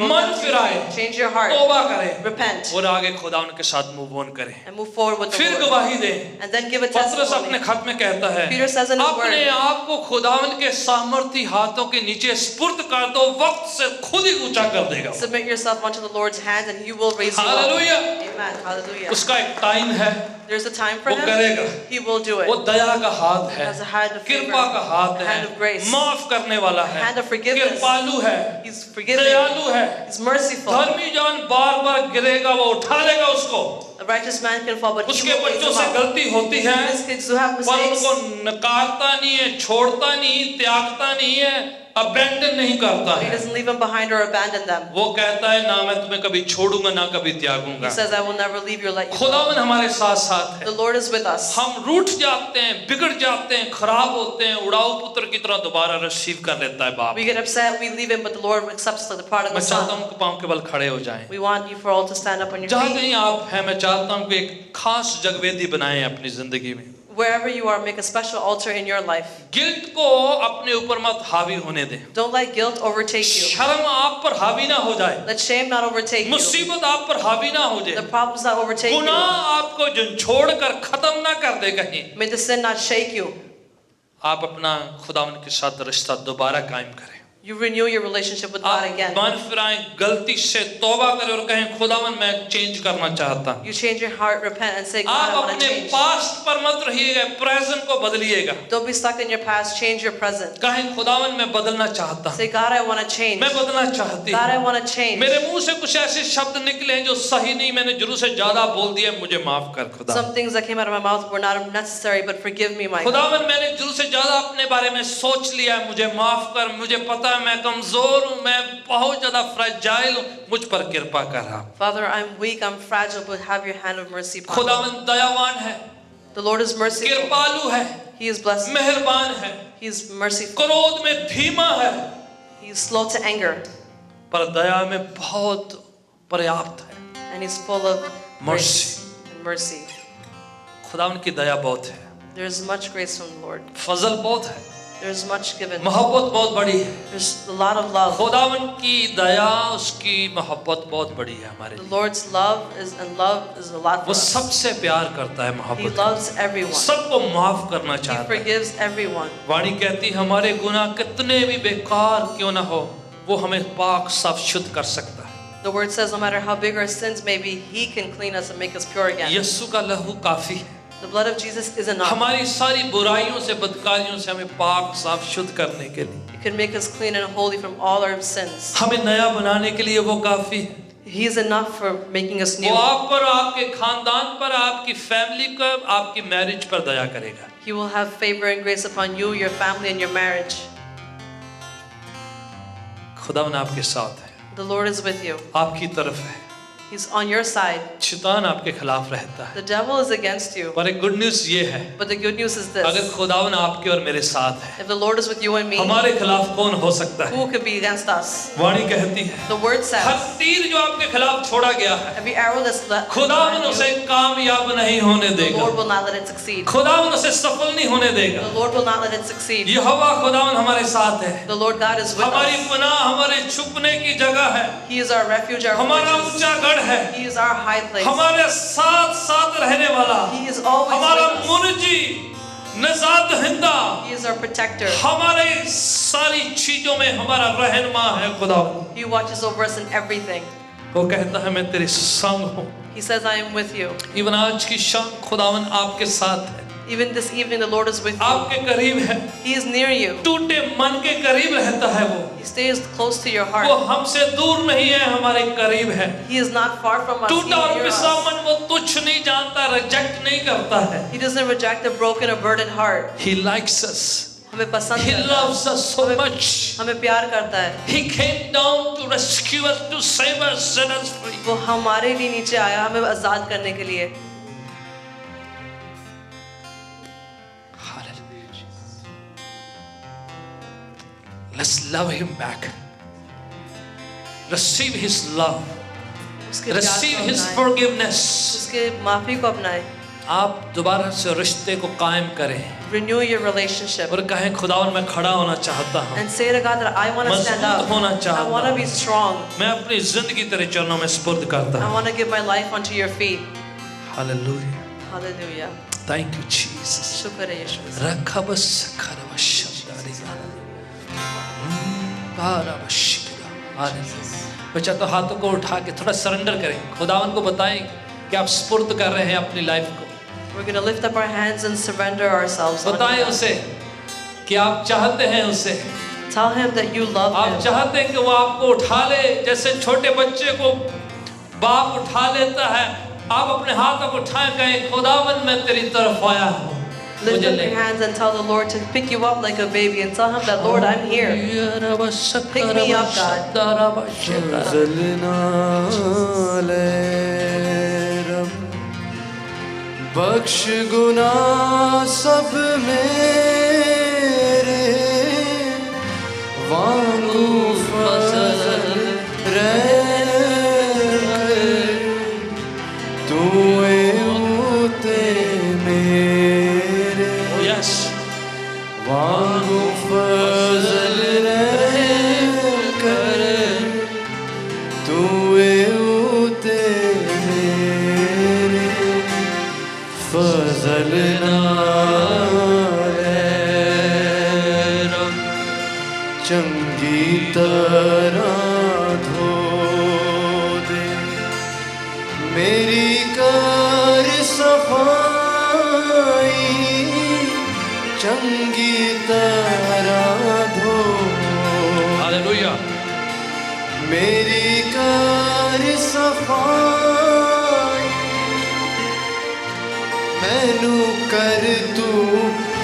मन फिराएं, Change your heart. तौबा करें Repent. और आगे खुदा उनके साथ मूव ऑन करें, And move forward with the फिर Lord. गवाही दें। And then give a पतरस testimony. अपने खत में कहता है, Peter says in his अपने word, आप को खुदावन के सामर्थी हाथों के नीचे स्पुर्द कर दो, वक्त से खुद ही ऊंचा कर देगा। submit yourself unto the Lord's hands and He will raise you up. Hallelujah. Amen. Hallelujah. उसका एक टाइम है, There's a time for वो Him. करेगा, He will do वो it. दया का हाथ है, Has a hand of favor, कृपा का हाथ a है, hand of grace, माफ करने वाला है, hand of forgiveness. कृपालु है, He's forgiving. दयालु है, He's merciful. धर्मी जान बार बार गिरेगा वो उठा लेगा उसको, A righteous man can fall, but He उसके will raise बच्चों him से up. गलती होती है His kids who have पर mistakes, उनको नकारता नहीं है, छोड़ता नहीं, त्यागता नहीं है, अबैंडन नहीं करता He है। doesn't leave them behind or abandon them. वो कहता है ना मैं तुम्हें कभी छोड़ूंगा ना कभी त्यागूंगा। He says, I will never leave you or let you go. खुदावन हमारे साथ साथ है। The Lord is with us. हम रूठ जाते हैं, बिगड़ जाते हैं, खराब होते हैं, उड़ाऊ पुत्र की तरह दोबारा रिसीव कर लेता है बाप। We get upset, we leave Him, but the Lord accepts us like the prodigal मैं चाहता son. हूँ कि पांव के बल खड़े हो जाएं। We want you for all to stand up on your जहाँ feet. कहीं आप हैं, मैं चाहता हूँ कि एक खास जगवेदी बनाएं अपनी जिंदगी में। Wherever you are, make a special altar in your life. Guilt को अपने ऊपर मत हावी होने दें। Don't let guilt overtake you. शर्म आप पर हावी ना हो जाए, Let shame not overtake you. मुसीबत आप पर हावी ना हो The जाए, problems not overtake you. गुनाह आपको जो छोड़कर खत्म ना कर दे कहीं। May the sin not shake you. आप अपना खुदावन के साथ रिश्ता दोबारा कायम करें। You renew your relationship with God आप again. मन फिराएं, गलती से तौबा करें और कहें खुदावन मैं चेंज करना चाहता हूं। You change your heart, repent, and say, God, आप I want to अपने change. पास्ट पर मत रहिएगा, प्रेजेंट को बदलिएगा। Don't be stuck in your past, change your present. कहें खुदावन मैं बदलना चाहता हूं, Say, God, I want to change. मैं बदलना चाहती God, I हूं। want to change. मेरे मुंह से कुछ ऐसे शब्द निकले हैं जो सही नहीं, मैंने जरूर से ज्यादा बोल दिया, मुझे माफ कर खुदा। Some things that came out of my mouth were not necessary, but forgive me, my God. खुदावन मैंने जरूर से ज्यादा अपने बारे में सोच लिया है, मुझे माफ कर, मुझे पता है मैं कमजोर हूं, मैं बहुत ज्यादा फ्रेजाइल हूं, मुझ पर कृपा कर आप। Father, I'm weak, I'm fragile, but have your hand of mercy upon me. खुदावन दयावान है, The Lord is merciful. कृपालु है, He is blessed. मेहरबान है, He is merciful. क्रोध में धीमा है, He is slow to anger, पर दया में बहुत पर्याप्त है। and He's full of grace and mercy. खुदावन की दया बहुत है, There is much grace from the Lord. फजल बहुत है, There is much given. मोहब्बत बहुत बड़ी है। There's a lot of love. खुदावन की दया, उसकी मोहब्बत बहुत बड़ी है हमारे The लिए। Lord's love is a lot for वो us. सबसे प्यार करता है, He मोहब्बत loves everyone. सबको माफ करना He चाहता है। forgives everyone. वाणी कहती हमारे गुनाह कितने भी बेकार क्यों ना हो, वो हमें पाक साफ शुद्ध कर सकता है। The word says no matter how big our sins may be, He can clean us and make us pure again. यीशु का लहू काफी है, The blood of Jesus is enough. हमारी सारी बुराइयों से, बदकारियों से हमें पाक साफ शुद्ध करने के लिए, It can make us clean and holy from all our sins. हमें नया बनाने के लिए वो काफी है। He is enough for making us वो new. आप पर, आपके खानदान पर, आपकी फैमिली पर, आपकी मैरिज पर दया करेगा। He will have favor and grace upon you, your family, and your marriage. खुदावन आपके साथ है, The Lord is with you. आपकी तरफ है, He's on your side. शैतान आपके खिलाफ रहता है। The devil is against you. पर एक गुड न्यूज़ ये है, But the good news is अगर this. खुदावन आपके और मेरे साथ है, If the Lord is with you and me, हमारे खिलाफ कौन हो सकता है? who could be against us? वाणी कहती है, The word हर says, तीर जो आपके खिलाफ छोड़ा गया है, every arrow that's left, खुदावन उसे कामयाब नहीं होने the देगा, Lord will not let it succeed. खुदावन उसे सफल नहीं होने देगा। The Lord will not let it succeed. यहोवा खुदावन हमारे साथ है, The Lord God is with हमारी us. पनाह, हमारे छुपने की जगह है, He is our refuge, our हमारा fortress. ऊंचा गढ़ है, He is our high place. हमारे साथ साथ रहने वाला, He is always हमारा with us. मुनजी, नजात हिंदा, He is our protector. हमारे सारी चीजों में हमारा रहनुमा है खुदावन। He watches over us in everything. वो कहता है मैं तेरे संग हूँ। He says, I am with you. Even आज की शाम खुदावन आपके साथ है, Even this evening, the Lord is with you. आपके करीब है, He is near you. टूटे मन के करीब रहता है वो He stays close to your वो heart. हमसे दूर नहीं है, हमारे करीब है। He is not far from us. He टूटा और is near पिसा us. मन वो तुच्छ नहीं जानता, रिजेक्ट नहीं करता है। He doesn't reject a broken or burdened heart. He likes us, हमें पसंद He करता है, loves us so much. हमें प्यार करता है। He came down to rescue us, to save us, set us free. वो हमारे लिए नीचे आया हमें आजाद करने के लिए। Hallelujah. Let's love him back. Receive his love. उसके प्यार Receive को his अपनाएं, forgiveness. उसके माफी को अपनाएं। आप दोबारा से रिश्ते को कायम करें Renew your relationship और कहें खुदावन मैं खड़ा होना चाहता हूँ, and say to God that I want to stand मजबूत up. होना I चाहता want to हूँ, be strong. मैं अपनी जिंदगी तेरे चरणों में सुपुर्द करता I हूँ। want to give my life onto your feet. Hallelujah. Hallelujah. Thank you Jesus. शुक्र है यीशु। रखबस खरवशदारी बाराबशिदा। हालेलुया। मैं चाहता हूँ हाथों को उठा के थोड़ा सरेंडर करें, खुदावन को बताएं कि आप सुपुर्द कर रहे हैं अपनी लाइफ को। We're going to lift up our hands and surrender ourselves unto बताएं God. उसे कि आप चाहते हैं उसे, Tell him that you love आप him. चाहते हैं कि वो आपको उठा ले, जैसे छोटे बच्चे को बाप उठा लेता है। आप अपने हाथों को उठाएं, कहें खुदावन मैं तेरी तरफ आया हूँ, Lift मुझे up ले। your hands and tell the Lord to pick you up like a baby and tell him that, Lord, I'm here. Pick me up, God. जलना ले रब, बख्श गुना सब मेरे, वांगू फजल रहकर, तू उते मेरे, Yes. वांगू फजल रहकर, तू उते मेरे, फजल नाले रब, चंगी तरह धो दे मेरी कर सफाई, चंगी तरह धो Hallelujah. मेरी कर सफाई, मैनू कर तू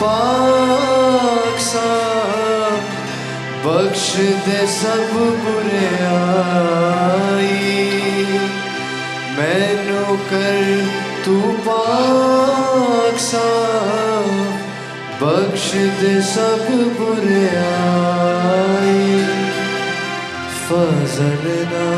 पाक साफ, बख्श दे सब बुराई, मैनू कर तू पाक साफ, बख्श दे सब बुराई, फजल ना